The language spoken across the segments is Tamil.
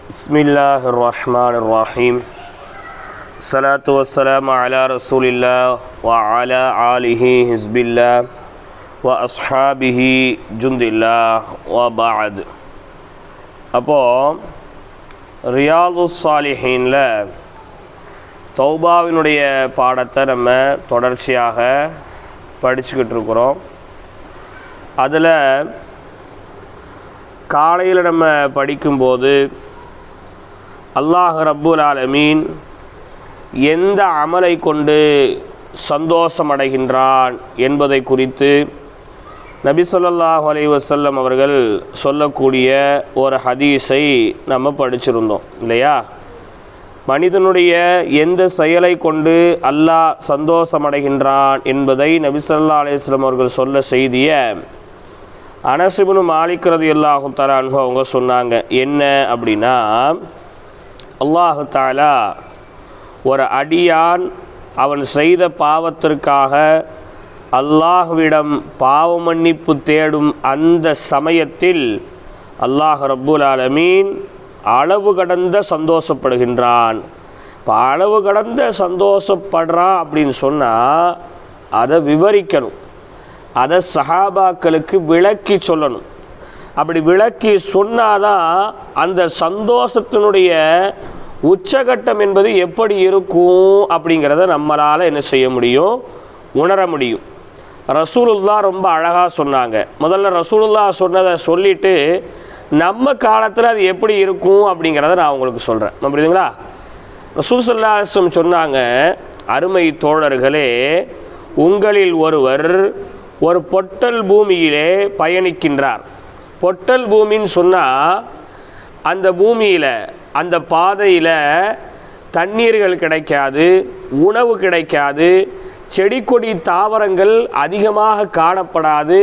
பிஸ்மில்லாஹிர்ரஹ்மானிர்ரஹீம். ஸலாத்து வஸ்ஸலாமு அலா ரசூலில்லாஹ் வ அலா ஆலிஹி ஹிஸ்பில்லாஹ் வ அஸ்ஹாபிஹி ஜுந்தில்லாஹ் வ பஅத். அப்போது ரியாதுஸ் ஸாலிஹீனில் தௌபாவினுடைய பாடத்தை நம்ம தொடர்ச்சியாக படிச்சுக்கிட்டு இருக்கிறோம். அதில் காலையில் நம்ம படிக்கும்போது அல்லாஹ் ரப்புல் ஆலமீன் எந்த அமலை கொண்டு சந்தோஷம் அடைகின்றான் என்பதை குறித்து நபி ஸல்லல்லாஹு அலைஹி வஸல்லம் அவர்கள் சொல்லக்கூடிய ஒரு ஹதீஸை நம்ம படிச்சிருந்தோம் இல்லையா? மனிதனுடைய எந்த செயலை கொண்டு அல்லாஹ் சந்தோஷம் அடைகின்றான் என்பதை நபி ஸல்லல்லாஹு அலைஹி வஸல்லம் அவர்கள் சொல்ல செய்திய அனஸ் இப்னு மாலிக் ரலியல்லாஹு தஆலா அன்ஹு அவங்க சொன்னாங்க. என்ன அப்படின்னா, அல்லாஹு தஆலா ஒரு அடியான் அவன் செய்த பாவத்திற்காக அல்லாஹ்விடம் பாவ மன்னிப்பு தேடும் அந்த சமயத்தில் அல்லாஹ் ரப்புல் ஆலமீன் அளவு கடந்த சந்தோஷப்படுகின்றான். இப்போ அளவு கடந்த சந்தோஷப்படுறான் அப்படின்னு சொன்னால் அதை விவரிக்கணும், அதை சஹாபாக்களுக்கு விளக்கி சொல்லணும். அப்படி விளக்கி சொன்னாதான் அந்த சந்தோஷத்தினுடைய உச்சகட்டம் என்பது எப்படி இருக்கும் அப்படிங்கிறத நம்மளால் என்ன செய்ய முடியும், உணர முடியும். ரசூலுல்லாஹ் ரொம்ப அழகாக சொன்னாங்க. முதல்ல ரசூலுல்லாஹ் சொன்னதை சொல்லிவிட்டு நம்ம காலத்தில் அது எப்படி இருக்கும் அப்படிங்கிறத நான் உங்களுக்கு சொல்கிறேன். புரியுதுங்களா? ரசூல் ஸல்லல்லாஹு அலைஹி வஸல்லம் சொன்னாங்க, அருமை தோழர்களே, உங்களில் ஒருவர் ஒரு பொட்டல் பூமியிலே பயணிக்கின்றார். பொட்டல் பூமின்னு சொன்னால் அந்த பூமியில் அந்த பாதையில் தண்ணீர்கள் கிடைக்காது, உணவு கிடைக்காது, செடி கொடி தாவரங்கள் அதிகமாக காணப்படாது,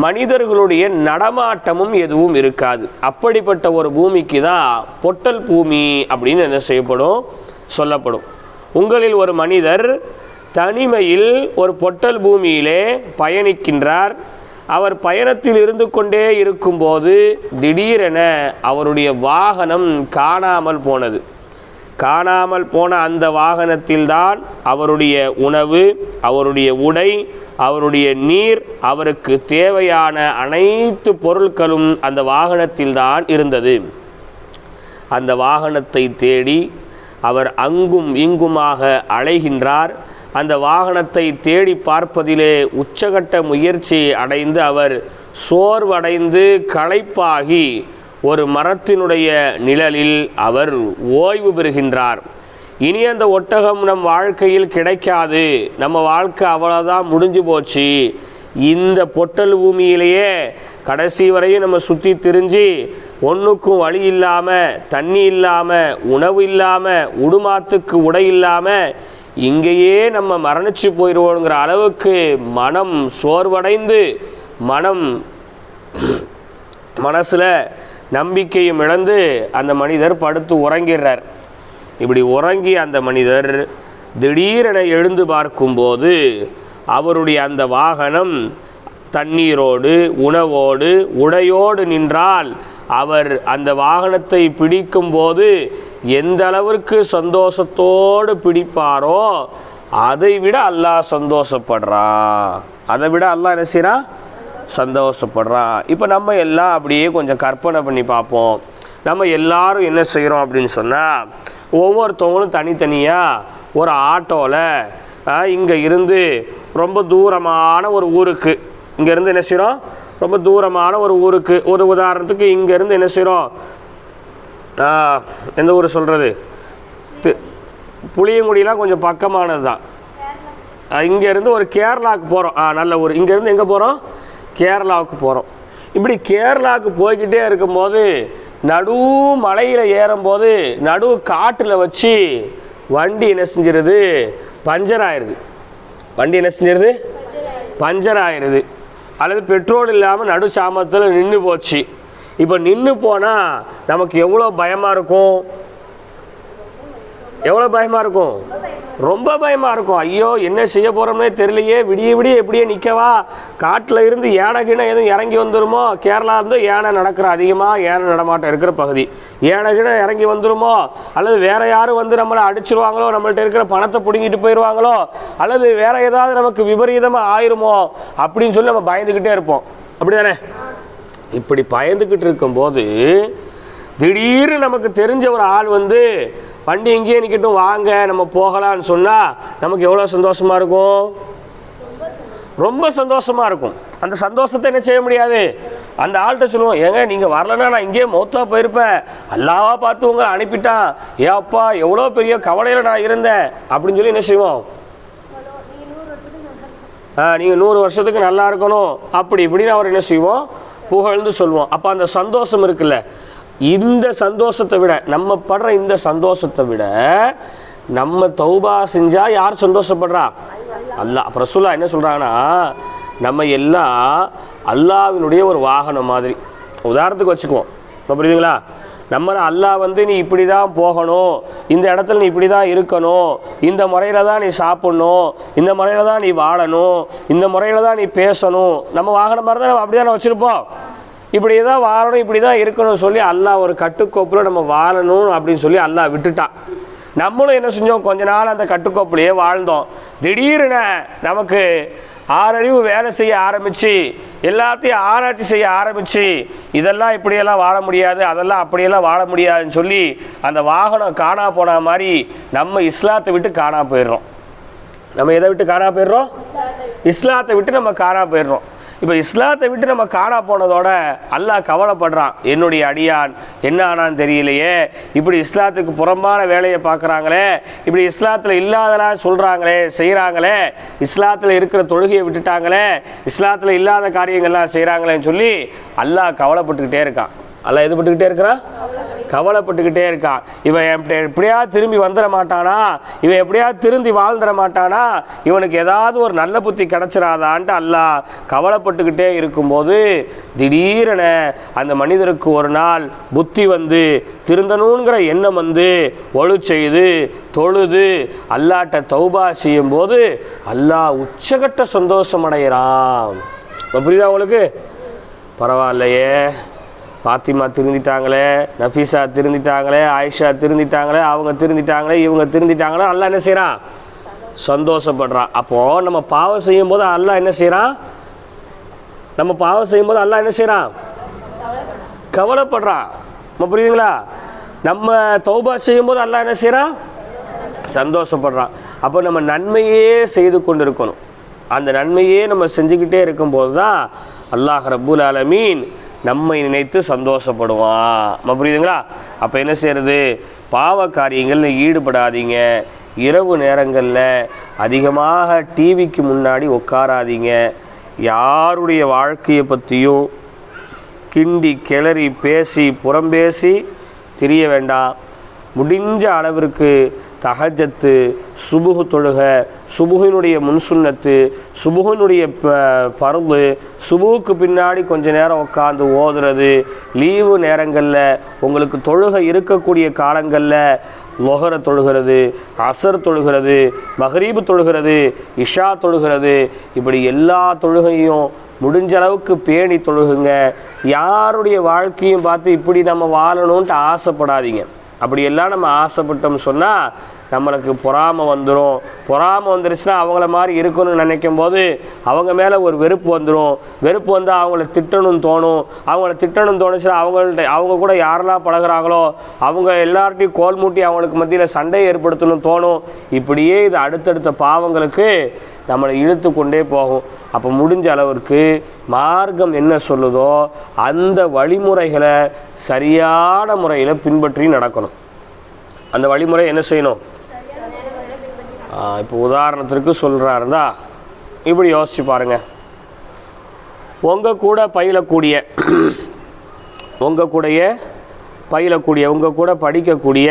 மனிதர்களுடைய நடமாட்டமும் எதுவும் இருக்காது. அப்படிப்பட்ட ஒரு பூமிக்கு தான் பொட்டல் பூமி அப்படின்னு என்ன செய்யப்படும், சொல்லப்படும். உங்களில் ஒரு மனிதர் தனிமையில் ஒரு பொட்டல் பூமியிலே பயணிக்கின்றார். அவர் பயணத்தில் இருந்து கொண்டே இருக்கும்போது திடீரென அவருடைய வாகனம் காணாமல் போனது. காணாமல் போன அந்த வாகனத்தில்தான் அவருடைய உணவு, அவருடைய உடை, அவருடைய நீர், அவருக்கு தேவையான அனைத்து பொருட்களும் அந்த வாகனத்தில்தான் இருந்தது. அந்த வாகனத்தை தேடி அவர் அங்கும் இங்குமாக அலைகின்றார். அந்த வாகனத்தை தேடி பார்ப்பதிலே உச்சகட்ட முயற்சி அடைந்து அவர் சோர்வடைந்து களைப்பாகி ஒரு மரத்தினுடைய நிழலில் அவர் ஓய்வு பெறுகின்றார். இனி அந்த ஒட்டகம் நம் வாழ்க்கையில் கிடைக்காது, நம்ம வாழ்க்கை அவ்வளோதான், முடிஞ்சு போச்சு, இந்த பொட்டல் பூமியிலேயே கடைசி வரையும் நம்ம சுற்றி திரிஞ்சு ஒன்றுக்கும் வழி இல்லாமல், தண்ணி இல்லாமல், உணவு இல்லாமல், உடுமாத்துக்கு உடை இல்லாமல் இங்கேயே நம்ம மரணிச்சு போயிடுவோங்கிற அளவுக்கு மனம் சோர்வடைந்து மனசில் நம்பிக்கையும் இழந்து அந்த மனிதர் படுத்து உறங்கிறார். இப்படி உறங்கி அந்த மனிதர் திடீரென எழுந்து பார்க்கும்போது அவருடைய அந்த வாகனம் தண்ணீரோடு, உணவோடு, உடையோடு நின்றால் அவர் அந்த வாகனத்தை பிடிக்கும்போது எந்த அளவிற்கு சந்தோஷத்தோடு பிடிப்பாரோ அதை விட அல்லாஹ் சந்தோஷப்படுறான். அதை விட அல்லாஹ் என்ன செய்கிறான், சந்தோஷப்படுறான். இப்போ நம்ம எல்லாம் அப்படியே கொஞ்சம் கற்பனை பண்ணி பார்ப்போம். நம்ம எல்லாரும் என்ன செய்கிறோம் அப்படின்னு சொன்னால், ஒவ்வொருத்தவங்களும் தனித்தனியாக ஒரு ஆட்டோவில் இங்கே இருந்து ரொம்ப தூரமான ஒரு ஊருக்கு, இங்கேருந்து என்ன செய்கிறோம், ரொம்ப தூரமான ஒரு ஊருக்கு, ஒரு உதாரணத்துக்கு இங்கேருந்து என்ன செய்கிறோம், எந்த ஊர் சொல்கிறது, புளியங்குடியெலாம் கொஞ்சம் பக்கமானது தான். இங்கேருந்து ஒரு கேரளாவுக்கு போகிறோம். நல்ல ஊர். இங்கேருந்து எங்கே போகிறோம், கேரளாவுக்கு போகிறோம். இப்படி கேரளாவுக்கு போய்கிட்டே இருக்கும்போது நடு மலையில் ஏறும்போது நடு காட்டில் வச்சு வண்டி என்ன செஞ்சிருது, பஞ்சர் ஆயிடுது. வண்டி என்ன செஞ்சிருது, பஞ்சர் ஆயிடுது. அல்லது பெட்ரோல் இல்லாமல் நடு சாமத்தில் நின்று போச்சு. இப்போ நின்று போனால் நமக்கு எவ்வளோ பயமாக இருக்கும். எவ்வளோ பயமாக இருக்கும்? ரொம்ப பயமாக இருக்கும். ஐயோ என்ன செய்ய போகிறோம்னே தெரியலையே, விடிய விடிய எப்படியே நிற்கவா, காட்டில் இருந்து யானை கீழே எதுவும் இறங்கி வந்துருமோ, கேரளா இருந்து யானை நடக்கிற அதிகமாக யானை நடமாட்டம் இருக்கிற பகுதி, யானை கீழே இறங்கி வந்துருமோ, அல்லது வேறு யாரும் வந்து நம்மளை அடிச்சிருவாங்களோ, நம்மள்ட்ட இருக்கிற பணத்தை பிடுங்கிட்டு போயிடுவாங்களோ, அல்லது வேறு ஏதாவது நமக்கு விபரீதமாக ஆயிருமோ அப்படின்னு சொல்லி நம்ம பயந்துக்கிட்டே இருப்போம். அப்படி தானே? இப்படி பயந்துக்கிட்டு இருக்கும்போது திடீர்னு நமக்கு தெரிஞ்ச ஒரு ஆள் வந்து வண்டி இங்கேயே நிற்கட்டும் வாங்க நம்ம போகலான்னு சொன்னால் நமக்கு எவ்வளோ சந்தோஷமாக இருக்கும்? ரொம்ப சந்தோஷமாக இருக்கும். அந்த சந்தோஷத்தை என்ன செய்ய முடியாது, அந்த ஆள்கிட்ட சொல்லுவோம், ஏங்க நீங்கள் வரலன்னா நான் இங்கேயே மௌத்தா போயிருப்பேன், அல்லாவா பார்த்து உங்களை அனுப்பிட்டான், ஏப்பா எவ்வளோ பெரிய கவலையில் நான் இருந்தேன் அப்படின்னு சொல்லி என்ன செய்வோம், நீங்கள் 100 வருஷத்துக்கு நல்லா இருக்கணும் அப்படி இப்படின்னு அவர் என்ன செய்வோம், புகழ்ந்து சொல்லுவோம். அப்போ அந்த சந்தோஷம் இருக்குல்ல, இந்த சந்தோஷத்தை விட, நம்ம படுற இந்த சந்தோஷத்தை விட நம்ம தௌபா செஞ்சால் யார் சந்தோஷப்படுறா? அல்லாஹ். அப்புறம் ரசூலுல்லாஹ் என்ன சொல்கிறாங்கன்னா, நம்ம எல்லாம் அல்லாஹ்வினுடைய ஒரு வாகனம் மாதிரி. உதாரணத்துக்கு வச்சுக்குவோம், இப்போ புரியுதுங்களா? நம்மளை அல்லாஹ் வந்து நீ இப்படி தான் போகணும், இந்த இடத்துல நீ இப்படி தான் இருக்கணும், இந்த முறையில் தான் நீ சாப்பிட்ணும், இந்த முறையில் தான் நீ வாழணும், இந்த முறையில் தான் நீ பேசணும், நம்ம வாகனம் மாதிரி தான் நம்ம அப்படி தானே வச்சுருப்போம். இப்படி தான் வாழணும், இப்படி தான் இருக்கணும்னு சொல்லி அல்லாஹ் ஒரு கட்டுக்கோப்பில் நம்ம வாழணும் அப்படின்னு சொல்லி அல்லாஹ் விட்டுட்டான். நம்மளும் என்ன செஞ்சோம், கொஞ்ச நாள் அந்த கட்டுக்கோப்பிலேயே வாழ்ந்தோம். திடீர்னு நமக்கு ஆறறிவு வேலை செய்ய ஆரம்பித்து, எல்லாத்தையும் ஆராய்ச்சி செய்ய ஆரம்பித்து, இதெல்லாம் இப்படியெல்லாம் வாழ முடியாது, அதெல்லாம் அப்படியெல்லாம் வாழ முடியாதுன்னு சொல்லி அந்த வாகனம் காணா போன மாதிரி நம்ம இஸ்லாத்தை விட்டு காணா போயிடுறோம். நம்ம எதை விட்டு காணா போயிடுறோம்? இஸ்லாத்தை விட்டு நம்ம காணா போயிடுறோம். இப்போ இஸ்லாத்தை விட்டு நம்ம காணா போனதோட அல்லாஹ் கவலைப்படுறான், என்னுடைய அடியான் என்ன ஆனான்னு தெரியலையே, இப்படி இஸ்லாத்துக்கு புறம்பான வேலையை பார்க்குறாங்களே, இப்படி இஸ்லாத்தில் இல்லாதலாம் சொல்கிறாங்களே, செய்கிறாங்களே, இஸ்லாத்தில் இருக்கிற தொழுகையை விட்டுட்டாங்களே, இஸ்லாத்தில் இல்லாத காரியங்கள்லாம் செய்கிறாங்களேன்னு சொல்லி அல்லாஹ் கவலைப்பட்டுக்கிட்டே இருக்கான். அல்லாஹ் எது பட்டுக்கிட்டே இருக்கிறான்? கவலைப்பட்டுக்கிட்டே இருக்கான். இவன் எப்படியாவது திரும்பி வந்துட மாட்டானா, இவன் எப்படியாவது திரும்பி வாழ்ந்துட மாட்டானா, இவனுக்கு ஏதாவது ஒரு நல்ல புத்தி கிடச்சிடாதான்ட்டு அல்லாஹ் கவலைப்பட்டுக்கிட்டே இருக்கும்போது திடீரென அந்த மனிதருக்கு ஒரு நாள் புத்தி வந்து திருந்தணுங்கிற எண்ணம் வந்து ஒழு செய்து தொழுது அல்லாஹ்ட்ட தௌபா செய்யும்போது அல்லாஹ் உச்சகட்ட சந்தோஷம் அடைகிறான். புரியுதா உங்களுக்கு? பரவாயில்லையே, பாத்திமா திருந்திட்டாங்களே, நஃபீஸா திருந்திட்டாங்களே, ஆயிஷா திருந்திட்டாங்களே, அவங்க திருந்திட்டாங்களே, இவங்க திருந்திட்டாங்களே, அல்லாஹ் என்ன செய்கிறான்? சந்தோஷப்படுறான். அப்போது நம்ம பாவம் செய்யும்போது அல்லாஹ் என்ன செய்கிறான்? நம்ம பாவம் செய்யும்போது அல்லாஹ் என்ன செய்கிறான்? கவலைப்படுறான். நம்ம புரியுதுங்களா? நம்ம தௌபா செய்யும்போது அல்லாஹ் என்ன செய்கிறான்? சந்தோஷப்படுறான். அப்போ நம்ம நன்மையே செய்து கொண்டு இருக்கணும். அந்த நன்மையே நம்ம செஞ்சுக்கிட்டே இருக்கும்போது தான் அல்லாஹ் ரப்புல் ஆலமீன் நம்மை நினைத்து சந்தோஷப்படுவான். புரியுதுங்களா? அப்போ என்ன செய்கிறது? பாவ காரியங்களில் ஈடுபடாதீங்க. இரவு நேரங்களில் அதிகமாக டிவிக்கு முன்னாடி உட்காராதீங்க. யாருடைய வாழ்க்கையை பற்றியும் கிண்டி கிளறி பேசி புறம்பேசி தெரிய வேண்டாம். முடிஞ்ச அளவிற்கு தஹஜத்து, சுபுகு தொழுக, சுபுகினுடைய முன்சுன்னத்து, சுபுகினுடைய பர்து, சுபுக்கு பின்னாடி கொஞ்ச நேரம் உட்காந்து ஓதுறது, லீவு நேரங்களில் உங்களுக்கு தொழுகை இருக்கக்கூடிய காலங்களில் லொஹரை தொழுகிறது, அசர் தொழுகிறது, மகரீபு தொழுகிறது, இஷா தொழுகிறது, இப்படி எல்லா தொழுகையும் முடிஞ்ச அளவுக்கு பேணி தொழுகுங்க. யாருடைய வாழ்க்கையும் பார்த்து இப்படி நம்ம வாழணுன்ட்டு ஆசைப்படாதீங்க. அப்படியெல்லாம் நம்ம ஆசைப்பட்டோம்னு சொன்னால் நம்மளுக்கு பொறாமை வந்துடும். பொறாமை வந்துருச்சுன்னா அவங்கள மாதிரி இருக்கணும்னு நினைக்கும் போது அவங்க மேலே ஒரு வெறுப்பு வந்துடும். வெறுப்பு வந்தால் அவங்கள திட்டணும்னு தோணும். அவங்கள திட்டணும்னு தோணுச்சுன்னா அவங்க கூட யாரெல்லாம் பழகிறாங்களோ அவங்க எல்லார்ட்டையும் கோல் மூட்டி அவங்களுக்கு மத்தியில் சண்டை ஏற்படுத்தணும்னு தோணும். இப்படியே இது அடுத்தடுத்த பாவங்களுக்கு நம்மளை இழுத்து கொண்டே போகும். அப்போ முடிஞ்ச அளவிற்கு மார்க்கம் என்ன சொல்லுதோ அந்த வழிமுறைகளை சரியான முறையில் பின்பற்றி நடக்கணும். அந்த வழிமுறை என்ன செய்யணும்? இப்போ உதாரணத்திற்கு சொல்கிறாருந்தா இப்படி யோசிச்சு பாருங்கள். உங்கள் கூட பயிலக்கூடிய உங்கள் கூட படிக்கக்கூடிய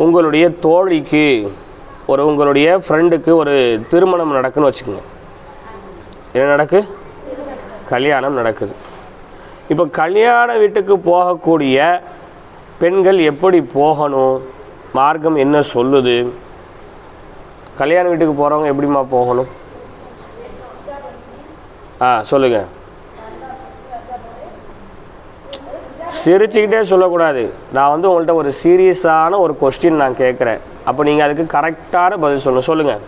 உங்களுடைய தோழிக்கு உங்களுடைய ஃப்ரெண்டுக்கு ஒரு திருமணம் நடக்குன்னு வச்சுக்கோங்க. என்ன நடக்கு? கல்யாணம் நடக்குது. இப்போ கல்யாண வீட்டுக்கு போகக்கூடிய பெண்கள் எப்படி போகணும், மார்க்கம் என்ன சொல்லுது? கல்யாண வீட்டுக்கு போகிறவங்க எப்படிம்மா போகணும்? சொல்லுங்கள். சிரிச்சுக்கிட்டே சொல்லக்கூடாது. நான் உங்கள்கிட்ட ஒரு சீரியஸான ஒரு கொஸ்டின் நான் கேட்குறேன். அப்போ நீங்கள் அதுக்கு கரெக்டான பதில் சொல்லணும். சொல்லுங்கள்.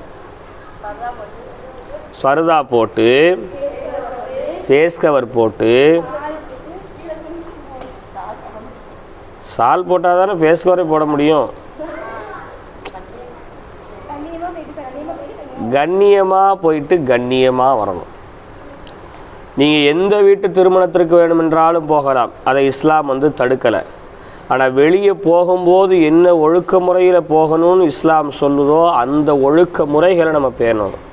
சருதா போட்டு, ஃபேஸ் கவர் போட்டு, சால் போட்டால் தானே ஃபேஸ் கவரே போட முடியும். கண்ணியமாக போயிட்டு கண்ணியமாக வரணும். நீங்கள் எந்த வீட்டு திருமணத்திற்கு வேணுமென்றாலும் போகலாம், அதை இஸ்லாம் தடுக்கலை. ஆனால் வெளியே போகும்போது என்ன ஒழுக்க முறையில் போகணும்னு இஸ்லாம் சொல்லுதோ அந்த ஒழுக்க முறைகளை நம்ம பேணணும்.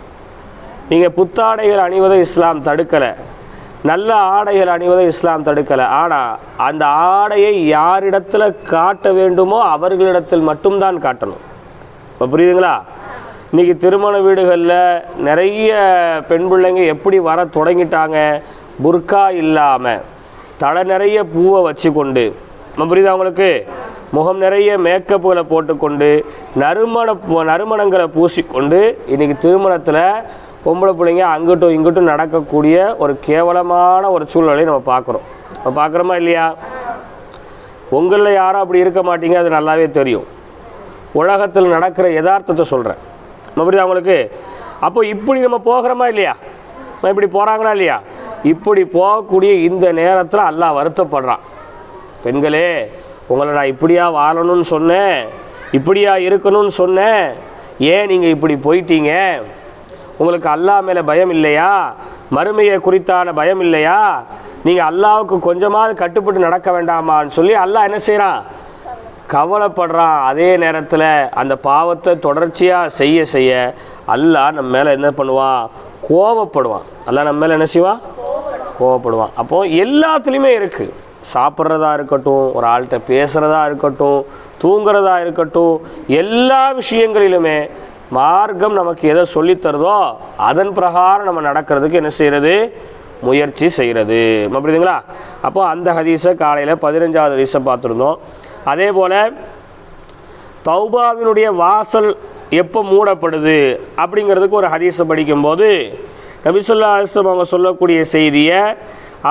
நீங்கள் புத்தாடைகள் அணிவதை இஸ்லாம் தடுக்கலை, நல்ல ஆடைகள் அணிவதை இஸ்லாம் தடுக்கலை. ஆனால் அந்த ஆடையை யாரிடத்தில் காட்ட வேண்டுமோ அவர்களிடத்தில் மட்டும்தான் காட்டணும். இப்போ புரியுதுங்களா? இன்றைக்கி திருமண வீடுகளில் நிறைய பெண் பிள்ளைங்க எப்படி வர தொடங்கிட்டாங்க? புர்கா இல்லாமல், தலை நிறைய பூவை வச்சு கொண்டு, புரியுதா அவங்களுக்கு? முகம் நிறைய மேக்கப்புகளை போட்டுக்கொண்டு, நறுமணங்களை பூசிக்கொண்டு இன்றைக்கி திருமணத்தில் பொம்பளை பிள்ளைங்க அங்கிட்டும் இங்கிட்டும் நடக்கக்கூடிய ஒரு கேவலமான ஒரு சூழ்நிலையை நம்ம பார்க்குறோம். நம்ம பார்க்குறோமா இல்லையா? உங்களில் யாரும் அப்படி இருக்க மாட்டீங்க, அது நல்லாவே தெரியும். உலகத்தில் நடக்கிற யதார்த்தத்தை சொல்கிறேன். புரியுதா அவங்களுக்கு? அப்போ இப்படி நம்ம போகிறோமா இல்லையா? இப்படி போகிறாங்களா இல்லையா? இப்படி போகக்கூடிய இந்த நேரத்தில் அல்லாஹ் வருத்தப்படுறான். பெண்களே, உங்களை நான் இப்படியா வாழணும்னு சொன்னேன், இப்படியா இருக்கணும்னு சொன்னேன், ஏன் நீங்கள் இப்படி போயிட்டீங்க? உங்களுக்கு அல்லாஹ் மேலே பயம் இல்லையா? மறுமையை குறித்தான பயம் இல்லையா? நீங்கள் அல்லாஹ்வுக்கு கொஞ்சமாவது கட்டுப்பட்டு நடக்க வேண்டாமான்னு சொல்லி அல்லாஹ் என்ன செய்கிறான்? கவலைப்படுறான். அதே நேரத்தில் அந்த பாவத்தை தொடர்ச்சியாக செய்ய செய்ய அல்லாஹ் நம்ம மேலே என்ன பண்ணுவான்? கோபப்படுவான். அல்லாஹ் நம்ம மேலே என்ன செய்வான்? கோபப்படுவான். அப்போது எல்லாத்துலேயுமே இருக்குது. சாப்பிட்றதா இருக்கட்டும், ஒரு ஆள்கிட்ட பேசுகிறதா இருக்கட்டும், தூங்குறதா இருக்கட்டும், எல்லா விஷயங்களிலுமே மார்க்கம் நமக்கு எதை சொல்லித்தருதோ அதன் பிரகாரம் நம்ம நடக்கிறதுக்கு என்ன செய்கிறது? முயற்சி செய்கிறது. புரியுதுங்களா? அப்போது அந்த ஹதீஸை காலையில் 15வது ஹதீஸை பார்த்துருந்தோம். அதே போல் தௌபாவினுடைய வாசல் எப்போ மூடப்படுது அப்படிங்கிறதுக்கு ஒரு ஹதீஸை படிக்கும்போது நபி ஸல்லல்லாஹு அலைஹி வஸல்லம் அவங்க சொல்லக்கூடிய செய்தியை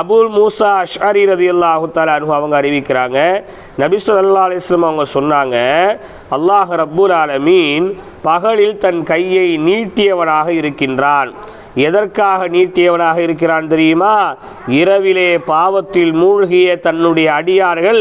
அபுல் மூசா அஷ்அரி ரலியல்லாஹு தஆலா அன்ஹு அவங்க அறிவிக்கிறாங்க. நபி ஸல்லல்லாஹு அலைஹி வஸல்லம் அவங்க சொன்னாங்க, அல்லாஹ் ரப்புல் ஆலமீன் பகலில் தன் கையை நீட்டியவனாக இருக்கின்றான். எதற்காக நீட்டியவனாக இருக்கிறான் தெரியுமா? இரவிலே பாவத்தில் மூழ்கிய தன்னுடைய அடியார்கள்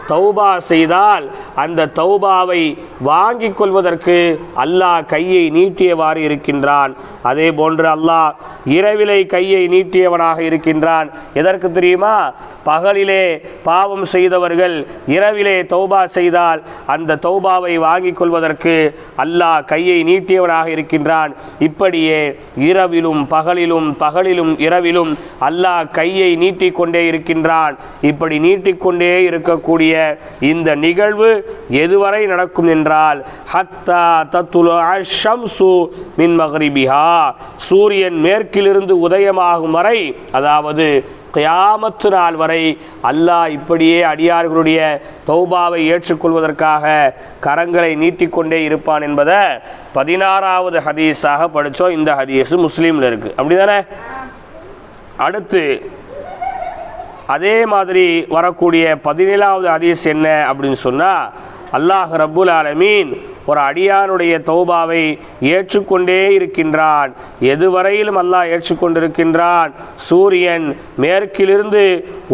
தௌபா செய்தால் அந்த தௌபாவை வாங்கிக் கொள்வதற்கு அல்லாஹ் கையை நீட்டியவாறு இருக்கின்றான். அதே போன்று அல்லாஹ் இரவிலே கையை நீட்டியவனாக இருக்கின்றான். எதற்கு தெரியுமா? பகலிலே பாவம் செய்தவர்கள் இரவிலே தௌபா செய்தால் அந்த தௌபாவை வாங்கிக் கொள்வதற்கு அல்லாஹ் கையை நீட்டியவனாக இருக்கின்றான். இப்படியே இரவிலும் பகலிலும் பகலிலும் இரவிலும் அல்லாஹ் கையை நீட்டிக்கொண்டே இருக்கின்றான். இப்படி நீட்டிக்கொண்டே இருக்கக்கூடிய இந்த நிகழ்வு எதுவரை நடக்கும் என்றால் ஹத்தா தத்துலு அஷம்சு மின் மக்ரிபிஹா, சூரியன் மேற்கிலிருந்து உதயமாகும் வரை, அதாவது கியாமத்து நாள் வரை அல்லாஹ் இப்படியே அடியார்களுடைய தௌபாவை ஏற்றுக்கொள்வதற்காக கரங்களை நீட்டிக்கொண்டே இருப்பான் என்பதை 16வது ஹதீஸாக படித்தோம். இந்த ஹதீஸ் முஸ்லீமில் இருக்குது, அப்படி தானே? அடுத்து அதே மாதிரி வரக்கூடிய 17வது ஹதீஸ் என்ன அப்படின்னு சொன்னால், அல்லாஹ் ரப்புல் ஆலமீன் ஒரு அடியானுடைய தௌபாவை ஏற்றுக்கொண்டே இருக்கின்றான். எதுவரையிலும் அல்லாஹ் ஏற்றுக்கொண்டிருக்கின்றான்? சூரியன் மேற்கிலிருந்து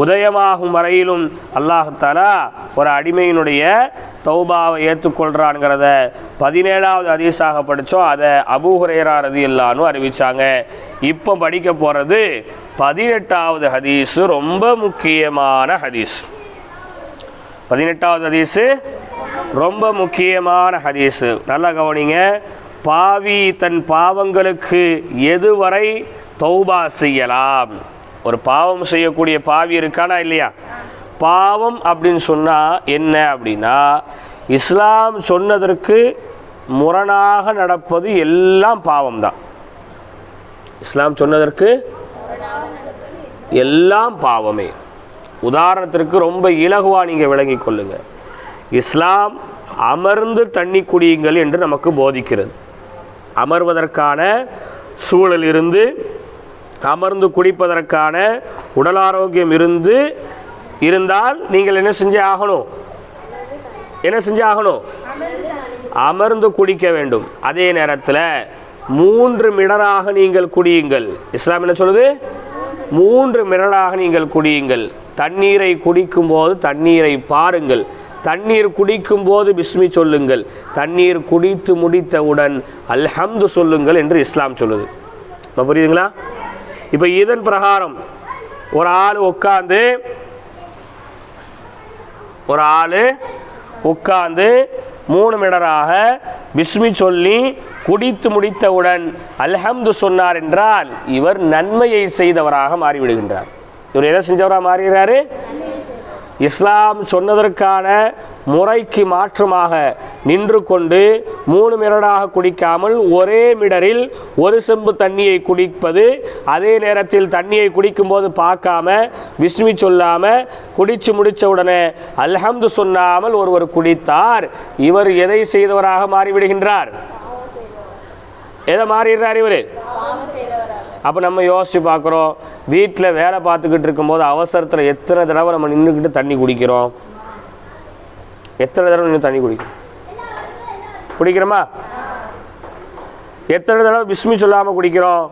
உதயமாகும் வரையிலும் அல்லாஹ் தஆலா ஒரு அடிமையினுடைய தௌபாவை ஏற்றுக்கொள்கிறான்ங்கிறத 17வது ஹதீஸாக படித்தோம். அதை அபூ ஹுரைரா ரலியல்லாஹு அன்ஹு அறிவித்தாங்க. இப்போ படிக்க போகிறது 18வது ஹதீஸு, ரொம்ப முக்கியமான ஹதீஸ். 18வது ஹதீஸு ரொம்ப முக்கியமான ஹதீஸு, நல்லா கவனிங்க. பாவி தன் பாவங்களுக்கு எதுவரை தௌபா செய்யலாம்? ஒரு பாவம் செய்யக்கூடிய பாவி இருக்கானா இல்லையா? பாவம் அப்படின்னு சொன்னால் என்ன அப்படின்னா, இஸ்லாம் சொன்னதற்கு முரணாக நடப்பது எல்லாம் பாவம் தான். இஸ்லாம் சொன்னதற்கு எல்லாம் பாவமே. உதாரணத்திற்கு ரொம்ப இலகுவாக நீங்கள் விளங்கி கொள்ளுங்கள். இஸ்லாம் அமர்ந்து தண்ணி குடியுங்கள் என்று நமக்கு போதிக்கிறது. அமர்வதற்கான சூழல் இருந்து, அமர்ந்து குடிப்பதற்கான உடல் ஆரோக்கியம் இருந்தால் நீங்கள் என்ன செஞ்சே ஆகணும்? அமர்ந்து குடிக்க வேண்டும். அதே நேரத்தில் 3 மிடராக நீங்கள் குடியுங்கள். இஸ்லாம் என்ன சொல்லுது? 3 மிடராக நீங்கள் குடியுங்கள். தண்ணீரை குடிக்கும் போது தண்ணீரை பாருங்கள். தண்ணீர் குடிக்கும் போது பிஸ்மி சொல்லுங்கள். தண்ணீர் குடித்து முடித்தவுடன் அல்ஹம்து சொல்லுங்கள் என்று இஸ்லாம் சொல்லுது. புரியுதுங்களா? இப்போ இதன் பிரகாரம் ஒரு ஆள் உட்கார்ந்து 3 மிடராக பிஸ்மி சொல்லி குடித்து முடித்தவுடன் அல்ஹம்து சொன்னார் என்றால் இவர் நன்மையை செய்தவராக மாறிவிடுகின்றார். இவர் எதை செஞ்சவராக மாறுகிறாரு? இஸ்லாம் சொன்னதற்கான முறைக்கு மாற்றமாக நின்று கொண்டு 3 மிடராக குடிக்காமல் ஒரே மிடரில் 1 செம்பு தண்ணியை குடிப்பது, அதே நேரத்தில் தண்ணியை குடிக்கும் போது பார்க்காம பிஸ்மி சொல்லாம குடிச்சு முடிச்ச உடனே அல்ஹம்து சொன்னாமல் ஒருவர் குடித்தார். இவர் எதை செய்தவராக மாறிவிடுகின்றார்? எதை மாறிடுறார் இவர்? அப்போ நம்ம யோசித்து பார்க்குறோம், வீட்டில் வேலை பார்த்துக்கிட்டு இருக்கும்போது அவசரத்தில் எத்தனை தடவை நம்ம நின்றுக்கிட்டு தண்ணி குடிக்கிறோம்? எத்தனை தடவை நின்று தண்ணி குடிக்கிறோமா? எத்தனை தடவை பிஸ்மி சொல்லாமல் குடிக்கிறோம்?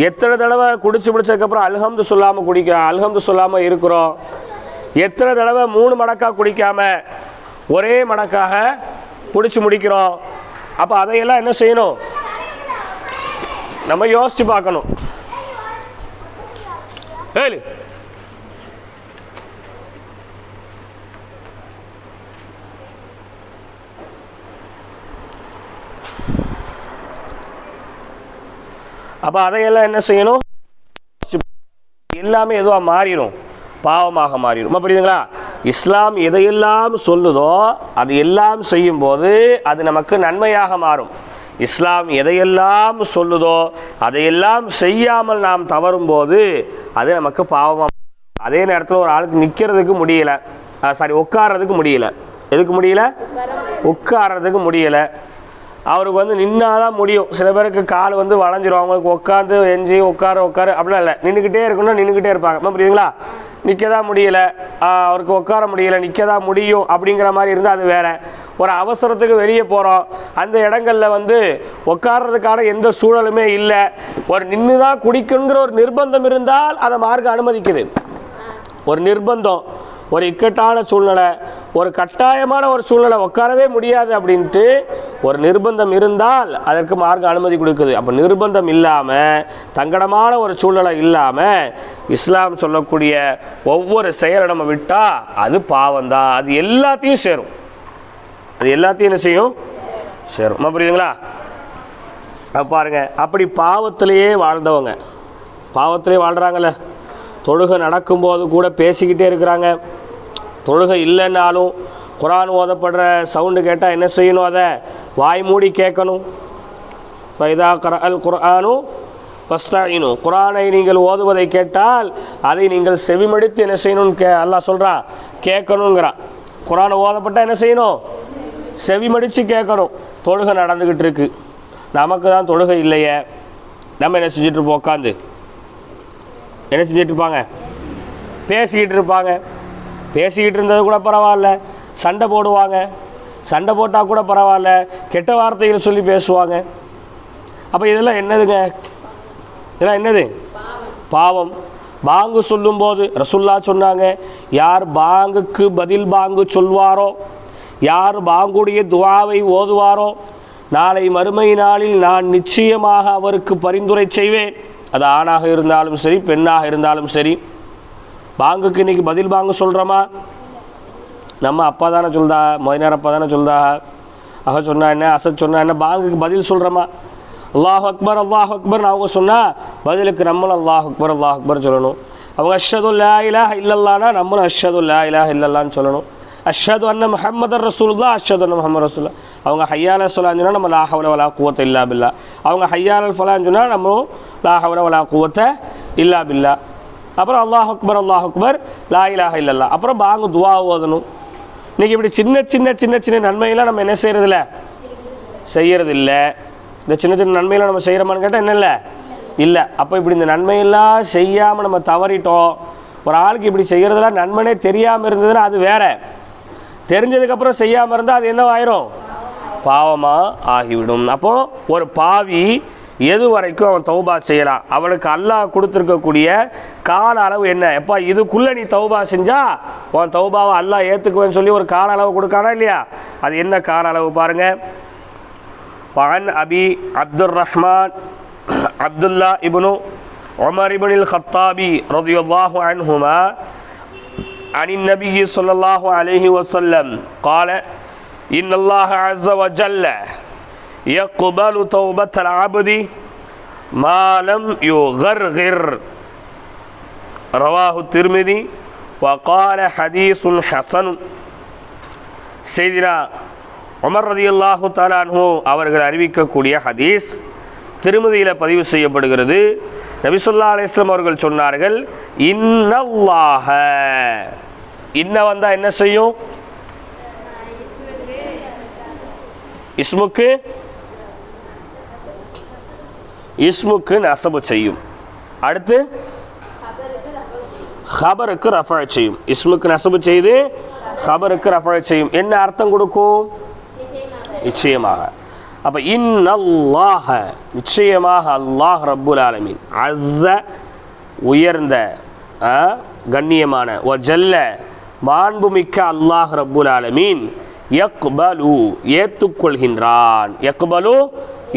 எத்தனை தடவை குடிச்சு முடிச்சதுக்கப்புறம் அல்ஹம்து சொல்லாமல் இருக்கிறோம்? எத்தனை தடவை 3 மடக்காக குடிக்காமல் ஒரே மடக்காக குடிச்சு முடிக்கிறோம்? அப்போ அதையெல்லாம் என்ன செய்யணும்? நம்ம யோசிச்சு பார்க்கணும். அப்போ அதையெல்லாம் என்ன செய்யணும்? எல்லாமே எதுவாக மாறிடும், பாவமாக மாறிடும். புரியுதுங்களா? இஸ்லாம் எதையெல்லாம் சொல்லுதோ அது எல்லாம் செய்யும்போது அது நமக்கு நன்மையாக மாறும். இஸ்லாம் எதையெல்லாம் சொல்லுதோ அதையெல்லாம் செய்யாமல் நாம் தவறும் போது அது நமக்கு பாவமாக. அதே நேரத்தில் ஒரு ஆளுக்கு நிற்கிறதுக்கு முடியலை, உட்கார்றதுக்கு முடியல. எதுக்கு முடியல? உட்கார்றதுக்கு முடியலை. அவருக்கு நின்னாதான் முடியும். சில பேருக்கு கால் வளைஞ்சிரும். அவங்களுக்கு உட்காந்து எஞ்சி உட்காரு அப்படிலாம் இல்லை, நின்றுக்கிட்டே இருக்கணும், நின்றுக்கிட்டே இருப்பாங்க. புரியுதுங்களா? நிற்க தான் முடியலை, அவருக்கு உட்கார முடியலை, நிற்க தான் முடியும் அப்படிங்கிற மாதிரி இருந்தால் அது வேறு. ஒரு அவசரத்துக்கு வெளியே போகிறோம், அந்த இடங்களில் உட்கார்றதுக்கான எந்த சூழலுமே இல்லை, ஒரு நின்று தான் குடிக்கணுங்கிற ஒரு நிர்பந்தம் இருந்தால் அதை மார்க்கம் அனுமதிக்குது. ஒரு நிர்பந்தம், ஒரு இக்கட்டான சூழ்நிலை, ஒரு கட்டாயமான ஒரு சூழ்நிலை, உட்காரவே முடியாது அப்படின்ட்டு ஒரு நிர்பந்தம் இருந்தால் அதற்கு மார்க்கம் அனுமதி கொடுக்குது. அப்போ நிர்பந்தம் இல்லாமல், தங்கடமான ஒரு சூழ்நிலை இல்லாமல் இஸ்லாம் சொல்லக்கூடிய ஒவ்வொரு செயலை நம்ம விட்டால் அது பாவம்தான். அது எல்லாத்தையும் சேரும். அது எல்லாத்தையும் என்ன செய்யும்? சேரும். புரியுதுங்களா? பாருங்க, அப்படி பாவத்திலேயே வாழ்ந்தவங்க, பாவத்திலே வாழ்கிறாங்கல்ல, தொழுகை நடக்கும்போது கூட பேசிக்கிட்டே இருக்கிறாங்க. தொழுகை இல்லைன்னாலும் குரான் ஓதப்படுற சவுண்டு கேட்டால் என்ன செய்யணும்? அதை வாய் மூடி கேட்கணும். ஃபைதா கரஅல் குர்ஆனு ஃபஸ்தஈனு, குரானை நீங்கள் ஓதுவதை கேட்டால் அதை நீங்கள் செவிமடுத்து என்ன செய்யணும்னு அல்லாஹ் சொல்கிறான், கேட்கணுங்கிறான். குரானை ஓதப்பட்டால் என்ன செய்யணும்? செவிமடித்து கேட்கணும். தொழுகை நடந்துக்கிட்டு இருக்கு, நமக்கு தான் தொழுகை இல்லையே, நம்ம என்ன செஞ்சிட்ருப்போம்? உட்காந்து என்ன செஞ்சிட்டு இருப்பாங்க? பேசிக்கிட்டு இருப்பாங்க. பேசிக்கிட்டு இருந்தது கூட பரவாயில்ல, சண்டை போடுவாங்க, சண்டை போட்டால் கூட பரவாயில்ல, கெட்ட வார்த்தைகள் சொல்லி பேசுவாங்க. அப்போ இதெல்லாம் என்னதுங்க? இதெல்லாம் என்னது? பாவம். பாங்கு சொல்லும்போது ரசூல்லா சொன்னாங்க, யார் பாங்குக்கு பதில் பாங்கு சொல்வாரோ, யார் பாங்குடைய துஆவை ஓதுவாரோ, நாளை மறுமை நாளில் நான் நிச்சயமாக அவருக்கு பரிந்துரை செய்வேன். அது ஆணாக இருந்தாலும் சரி, பெண்ணாக இருந்தாலும் சரி. பாங்குக்கு இன்றைக்கி பதில் பாங்கு சொல்கிறோமா? நம்ம அப்பா தானே சொல்தா, மொய்னார் அப்பா தானே சொல்தா, சொன்னா என்ன, அசத் சொன்னா என்ன, பாங்குக்கு பதில் சொல்கிறோமா? அல்லாஹ் அக்பர் அல்லாஹ் அக்பர்னு அவங்க சொன்னால் பதிலுக்கு நம்மளும் அல்லாஹ் அக்பர் சொல்லணும். அவங்க அஷ்ஹது லா இலாஹ இல்லல்லானா நம்மளும் அஷ்ஹது லா இலாஹ இல்லல்லான்னு சொல்லணும். அஷ்ஹது அன்ன முஹம்மதர் ரசூலுல்லாஹ், அஷ்ஹது அன்ன முஹம்மது ரசூலுல்லாஹ். அவங்க ஹய்யால ஸலான்னு சொன்னால் நம்ம லா ஹவ்ல வலா குவத்த இல்லா பில்லா. அவங்க ஹய்யால ஃபலான்னு சொன்னால் நம்ம லா ஹவ்ல வலா குவத்த இல்லா பில்லா. அப்புறம் அல்லாஹ் அக்பர் லா இலாஹ இல்லல்லா. அப்புறம் பாங்கு துவா ஓதணும். இன்றைக்கி இப்படி சின்ன சின்ன சின்ன சின்ன நன்மையெல்லாம் நம்ம என்ன செய்கிறதில்ல, செய்கிறதில்ல. இந்த சின்ன சின்ன நன்மையெல்லாம் நம்ம செய்கிறோமான்னு கேட்டால் என்ன இல்லை, இல்லை. அப்போ இப்படி இந்த நன்மையெல்லாம் செய்யாமல் நம்ம தவறிட்டோம். ஒரு ஆளுக்கு இப்படி செய்கிறதெல்லாம் நன்மைனே தெரியாமல் இருந்ததுன்னா அது வேற. தெரிஞ்சதுக்கப்புறம் செய்யாமல் இருந்தால் அது என்ன ஆயிரும், பாவமாக ஆகிவிடும். அப்போது ஒரு பாவி எது வரைக்கும் அவன் தௌபா செய்யலாம், அவனுக்கு அல்லாஹ் கொடுத்துருக்கக்கூடிய கால அளவு என்ன, எப்பா இதுக்குள்ளே நீ தௌபா செஞ்சால் உன் தௌபாவை அல்லாஹ் ஏற்றுக்குவேன்னு சொல்லி ஒரு கால அளவு கொடுக்கானா இல்லையா, அது என்ன கால அளவு பாருங்கள். பன் அபி அப்துர் ரஹ்மான் அப்துல்லா இப்னு உமர் இப்னுல் கத்தாபி ரலியல்லாஹு அன்ஹுமா அனின் நபி ஸல்லல்லாஹு அலைஹி வஸல்லம் قال إن الله عز وجل يقبل توبة العبد ما لم يغرغر رواه الترمذي وقال حديث حسن. سيدنا உமர் ரலியல்லாஹு தஆலா அன்ஹு அவர்கள் அறிவிக்கக்கூடிய ஹதீஸ் திருமதியில் பதிவு செய்யப்படுகிறது. நபி ஸல்லல்லாஹு அலைஹி வஸல்லம் அவர்கள் சொன்னார்கள், இன்னல்லாஹ, இன்ன வந்தால் என்ன செய்யும், இஸ்முக்கு நஸபு செய்யும். அடுத்து ஹபருக்கு ரஃபா செய்யும். இஸ்முக்கு நஸபு செய்து ஹபருக்கு ரஃபா செய்யும். என்ன அர்த்தம் கொடுக்கும், நிச்சயமாக. அப்போ இன்னல்லாஹ, நிச்சயமாக அல்லாஹ் ரப்புல் ஆலமீன், அஸ்ஸ உயர்ந்த கண்ணியமான, வ ஜல்ல மாண்புமிக்க அல்லாஹ் ரப்புல் ஆலமீன், யக்பலு ஏற்றுக்கொள்கின்றான், யக்பலு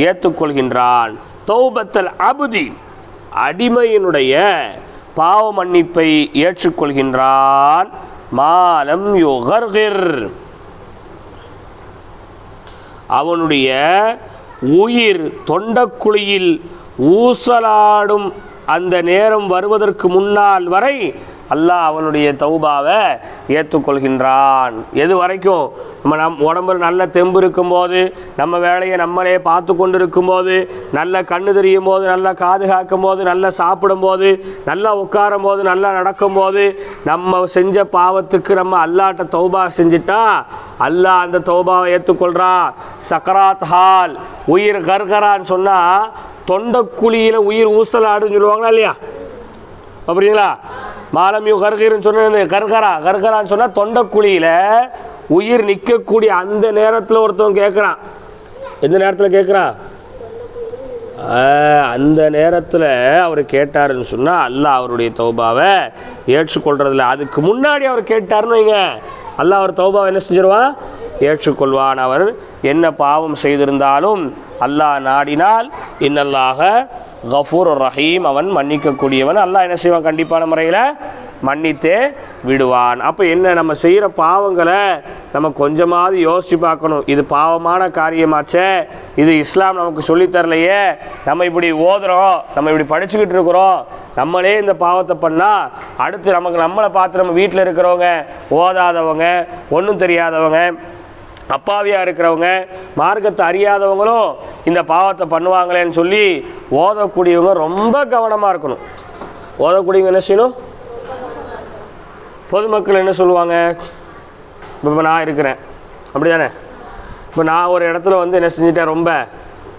ஏற்றுக்கொள்கின்றான், தௌபத்தல் அபுதி அடிமையினுடைய பாவ மன்னிப்பை ஏற்றுக்கொள்கின்றான், மாலம் யுகர்கிர் அவனுடைய உயிர் தொண்டக்குழியில் ஊசலாடும் அந்த நேரம் வருவதற்கு முன்னால் வரை அல்லாஹ் அவனுடைய தௌபாவை ஏற்றுக்கொள்கின்றான். எது வரைக்கும், நம் உடம்புல நல்ல தெம்பு இருக்கும்போது, நம்ம வேலையை நம்மளே பார்த்து கொண்டு இருக்கும்போது, நல்ல கண்ணு தெரியும் போது, நல்லா காது காக்கும் போது, நல்லா சாப்பிடும்போது, நல்லா உட்காரும் போது, நல்லா நடக்கும்போது, நம்ம செஞ்ச பாவத்துக்கு நம்ம அல்லாட்ட தௌபா செஞ்சுட்டா அல்லாஹ் அந்த தௌபாவை ஏற்றுக்கொள்கிறான். சக்கராத் ஹால், உயிர் கர்கரான்னு சொன்னால் தொண்டக்குழியில் உயிர் ஊசலாடுன்னு சொல்லுவாங்களா இல்லையா, அப்படிங்களா? மாலமியூ கர்கர்ன்னு சொன்ன கர்கரான்னு சொன்னால் தொண்டக்குழியில் உயிர் நிற்கக்கூடிய அந்த நேரத்தில் ஒருத்தவங்க கேட்குறான். எந்த நேரத்தில் கேட்குறான், அந்த நேரத்தில் அவர் கேட்டாருன்னு சொன்னால் அல்லாஹ் அவருடைய தௌபாவை ஏற்றுக்கொள்றதில்ல. அதுக்கு முன்னாடி அவர் கேட்டாருன்னு வைங்க, அல்லாஹ் அவர் தௌபாவை என்ன செஞ்சிருவான், ஏற்றுக்கொள்வான். அவர் என்ன பாவம் செய்திருந்தாலும் அல்லாஹ் நாடினால் இன்னல்லாஹ கஃபூர் ரஹீம், அவன் மன்னிக்கக்கூடியவன். அல்லாஹ் என்ன செய்வான், கண்டிப்பான முறையில் மன்னித்தே விடுவான். அப்போ என்ன, நம்ம செய்கிற பாவங்களை நம்ம கொஞ்சமாவது யோசித்து பார்க்கணும். இது பாவமான காரியமாச்சே, இது இஸ்லாம் நமக்கு சொல்லித்தரலையே, நம்ம இப்படி ஓதுறோம், நம்ம இப்படி படிச்சுக்கிட்டு இருக்கிறோம், நம்மளே இந்த பாவத்தை பண்ணால் அடுத்து நம்மளை பார்த்து நம்ம வீட்டில் இருக்கிறவங்க, ஓதாதவங்க, ஒன்றும் தெரியாதவங்க, அப்பாவியாக இருக்கிறவங்க, மார்க்கத்தை அறியாதவங்களும் இந்த பாவத்தை பண்ணுவாங்களேன்னு சொல்லி ஓதக்கூடியவங்க ரொம்ப கவனமாக இருக்கணும். ஓதக்கூடியவங்க என்ன செய்யணும், பொதுமக்கள் என்ன சொல்லுவாங்க, இப்போ நான் இருக்கிறேன் அப்படி தானே, இப்போ நான் ஒரு இடத்துல வந்து என்ன செஞ்சிட்டேன், ரொம்ப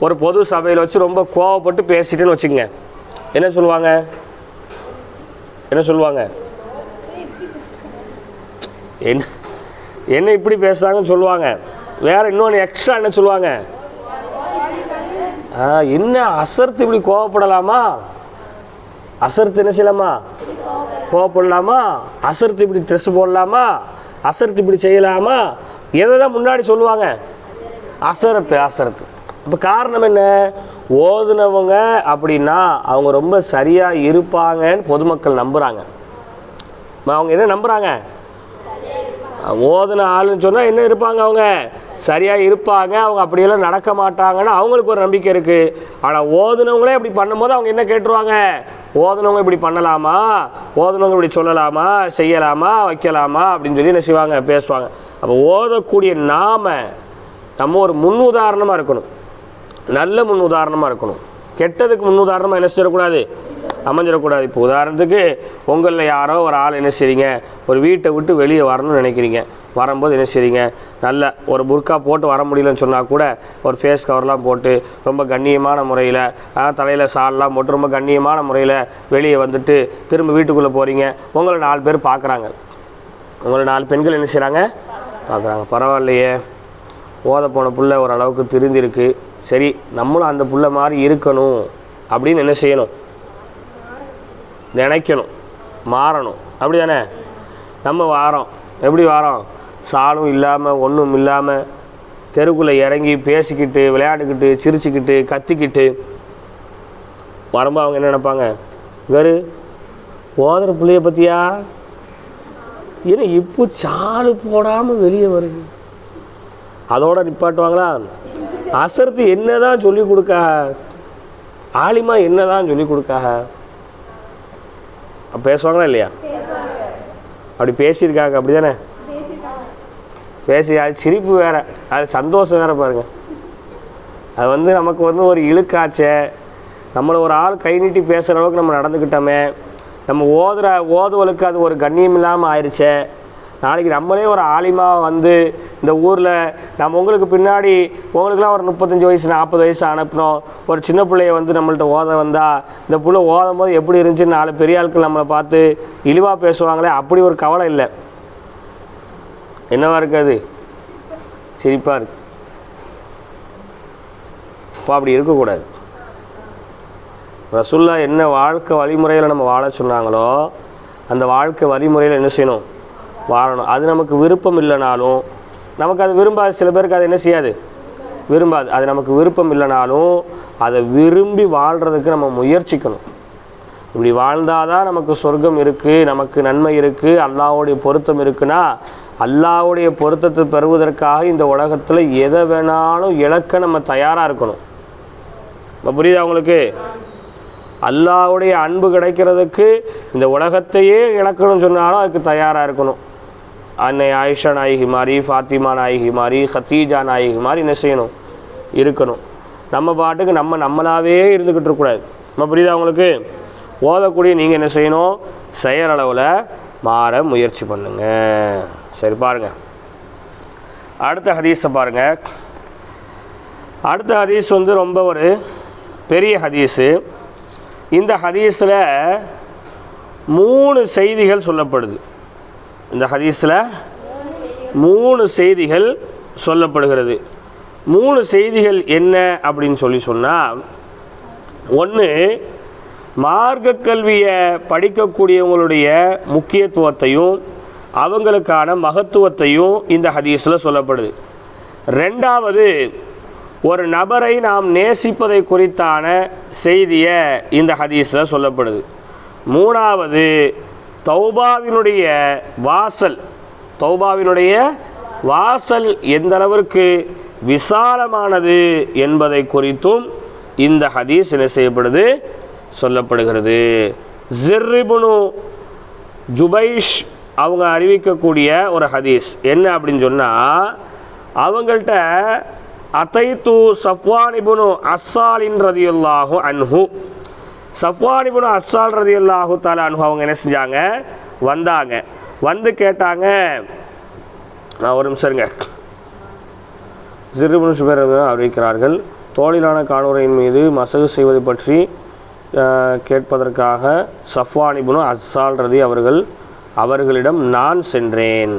ஒரு பொது சபையில் வச்சு ரொம்ப கோவப்பட்டு பேசிட்டேன்னு வச்சுக்கோங்க, என்ன சொல்லுவாங்க, என்ன சொல்லுவாங்க, என்ன இப்படி பேசுகிறாங்கன்னு சொல்லுவாங்க. வேறு இன்னொன்று எக்ஸ்ட்ரா என்ன சொல்லுவாங்க, என்ன அசர்த்து இப்படி கோவப்படலாமா, அசர்த்து என்ன செய்யலாமா, கோவப்படலாமா, அசர்த்து இப்படி ட்ரெஸ் போடலாமா, அசர்த்து இப்படி செய்யலாமா, எதை தான் முன்னாடி சொல்லுவாங்க, அசரத்து. இப்போ காரணம் என்ன, ஓதுனவங்க அப்படின்னா அவங்க ரொம்ப சரியாக இருப்பாங்கன்னு பொதுமக்கள் நம்புகிறாங்க. அவங்க என்ன நம்புகிறாங்க, ஓதுன ஆளுன்னு சொன்னால் என்ன இருப்பாங்க, அவங்க சரியாக இருப்பாங்க, அவங்க அப்படியெல்லாம் நடக்க மாட்டாங்கன்னு அவங்களுக்கு ஒரு நம்பிக்கை இருக்குது. ஆனால் ஓதுனவங்களே இப்படி பண்ணும்போது அவங்க என்ன கேட்டுருவாங்க, ஓதுனவங்க இப்படி பண்ணலாமா, ஓதுனவங்க இப்படி சொல்லலாமா, செய்யலாமா, வைக்கலாமா அப்படின்னு சொல்லி என்ன செய்வாங்க, பேசுவாங்க. அப்போ ஓதக்கூடிய நம்ம ஒரு முன் உதாரணமாக இருக்கணும், நல்ல முன் உதாரணமாக இருக்கணும். கெட்டதுக்கு முன் உதாரணமாக என்ன செய்யக்கூடாது, அமைஞ்சிடக்கூடாது. இப்போ உதாரணத்துக்கு உங்களில் யாரோ ஒரு ஆள் என்ன செய்றீங்க, ஒரு வீட்டை விட்டு வெளியே வரணும்னு நினைக்கிறீங்க. வரும்போது என்ன செய்றீங்க, நல்ல ஒரு புர்கா போட்டு வர முடியலன்னு சொன்னால் கூட ஒரு ஃபேஸ் கவர்லாம் போட்டு ரொம்ப கண்ணியமான முறையில் தலையில் சால்லாம் போட்டு ரொம்ப கண்ணியமான முறையில் வெளியே வந்துட்டு திரும்ப வீட்டுக்குள்ளே போகிறீங்க. உங்களை 4 பேர் பார்க்குறாங்க. உங்களை 4 பெண்கள் என்ன செய்கிறாங்க, பார்க்குறாங்க. பரவாயில்லையே, ஓத போன புள்ள ஓரளவுக்கு திருந்திருக்கு, சரி நம்மளும் அந்த புள்ள மாதிரி இருக்கணும் அப்படின்னு என்ன செய்யணும், நினைக்கணும், மாறணும். அப்படி தானே? நம்ம வாரோம், எப்படி வாரோம், சாலும் இல்லாமல் ஒன்றும் இல்லாமல் தெருக்குள்ளே இறங்கி பேசிக்கிட்டு விளையாண்டுக்கிட்டு சிரிச்சுக்கிட்டு கத்திக்கிட்டு வரும்போது அவங்க என்ன நினைப்பாங்க, கரு ஓதுற பிள்ளைய பற்றியா, ஏன்னா இப்போ சாலு போடாமல் வெளியே வருது, அதோட நிப்பாட்டுவாங்களா? அசரத்து என்ன தான் சொல்லி கொடுக்கா, ஆலிமா என்ன தான் சொல்லி கொடுக்கா, பேசுவாங்களா இல்லையா? அப்படி பேசியிருக்காங்க, அப்படி தானே பேசி, அது சிரிப்பு வேறு, அது சந்தோஷம் வேறு பாருங்கள். அது நமக்கு ஒரு இழுக்காச்சே, நம்மளை ஒரு ஆள் கை நீட்டி பேசுகிற அளவுக்கு நம்ம நடந்துக்கிட்டோமே, நம்ம ஓதுவலுக்கு அது ஒரு கண்ணியம் இல்லாமல் ஆயிடுச்சே. நாளைக்கு நம்மளே ஒரு ஆலிமாக இந்த ஊரில் நம்ம உங்களுக்கு பின்னாடி உங்களுக்குலாம் ஒரு 35 வயசு 40 வயசு அனுப்பினோம், ஒரு சின்ன பிள்ளைய நம்மள்ட்ட ஓத வந்தால் இந்த பிள்ளை ஓதும் போது எப்படி இருந்துச்சுன்னு 4 பெரிய ஆட்கள் நம்மளை பார்த்து இழிவாக பேசுவாங்களே, அப்படி ஒரு கவலை இல்லை. என்னவா இருக்காது, சிரிப்பாக இருக்கு. இப்போ அப்படி இருக்கக்கூடாது. ரசூல்லா என்ன வாழ்க்கை வழிமுறையில் நம்ம வாழ சொன்னாங்களோ அந்த வாழ்க்கை வழிமுறையில் என்ன செய்யணும், வாழணும். அது நமக்கு விருப்பம் இல்லைனாலும், நமக்கு அது விரும்பாது, சில பேருக்கு அது என்ன செய்யாது, விரும்பாது. அது நமக்கு விருப்பம் இல்லைனாலும் அதை விரும்பி வாழ்கிறதுக்கு நம்ம முயற்சிக்கணும். இப்படி வாழ்ந்தால் தான் நமக்கு சொர்க்கம் இருக்குது, நமக்கு நன்மை இருக்குது, அல்லாஹ்வுடைய பொருத்தம் இருக்குன்னா அல்லாஹ்வுடைய பொருத்தத்தை பெறுவதற்காக இந்த உலகத்தில் எதை வேணாலும் இழக்க நம்ம தயாராக இருக்கணும். இப்போ புரியுதா உங்களுக்கு? அல்லாஹ்வுடைய அன்பு கிடைக்கிறதுக்கு இந்த உலகத்தையே இழக்கணும்னு சொன்னாலும் அதுக்கு தயாராக இருக்கணும். அன்னை ஆயிஷா நாயகி மாதிரி, ஃபாத்திமா நாயகி மாதிரி, ஹத்தீஜா நாயகி மாதிரி என்ன செய்யணும், இருக்கணும். நம்ம பாட்டுக்கு நம்மளாவே இருந்துக்கிட்டு இருக்கக்கூடாது. நம்ம புரியுதா உங்களுக்கு? ஓதக்கூடிய நீங்கள் என்ன செய்யணும், செயலளவில் மாற முயற்சி பண்ணுங்க. சரி, பாருங்கள் அடுத்த ஹதீஸை பாருங்கள். அடுத்த ஹதீஸ் ரொம்ப ஒரு பெரிய ஹதீஸு. இந்த ஹதீஸில் 3 செய்திகள் சொல்லப்படுது. இந்த ஹதீஸில் 3 செய்திகள் சொல்லப்படுகிறது. 3 செய்திகள் என்ன அப்படின்னு சொன்னால், ஒன்று, மார்க்க கல்வியை படிக்கக்கூடியவங்களுடைய முக்கியத்துவத்தையும் அவங்களுக்கான மகத்துவத்தையும் இந்த ஹதீஸில் சொல்லப்படுது. 2வது, ஒரு நபரை நாம் நேசிப்பதை குறித்தான செய்தியை இந்த ஹதீஸில் சொல்லப்படுது. 3வது, தௌபாவினுடைய வாசல் எந்த அளவிற்கு விசாலமானது என்பதை குறித்தும் இந்த ஹதீஸ் என்ன செய்யப்படுது, சொல்லப்படுகிறது. ஜிர்ரிபுனு ஜுபைஷ் அவங்க அறிவிக்கக்கூடிய ஒரு ஹதீஸ் என்ன அப்படின்னு சொன்னால், அவங்கள்ட்ட அதைத்து சஃப்வான் இப்னு அஸ்ஸாலின் ரதியல்லாஹு அன்ஹு, சஃப்வான் இப்னு அஸ்ஸால் ரதியல்லாஹு தஆலா அன்ஹு அவங்க என்ன செஞ்சாங்க, வந்து கேட்டாங்க. ஒரு நிமிஷம் இருங்க. ஜிர்ரிபுனு ஜுபைர் அறிவிக்கிறார்கள், தோளிலான காலுறையின் மீது மசகு செய்வது பற்றி கேட்பதற்காக சஃப்வான் இப்னு அஸ்ஸால் ரதி அவர்களிடம் நான் சென்றேன்.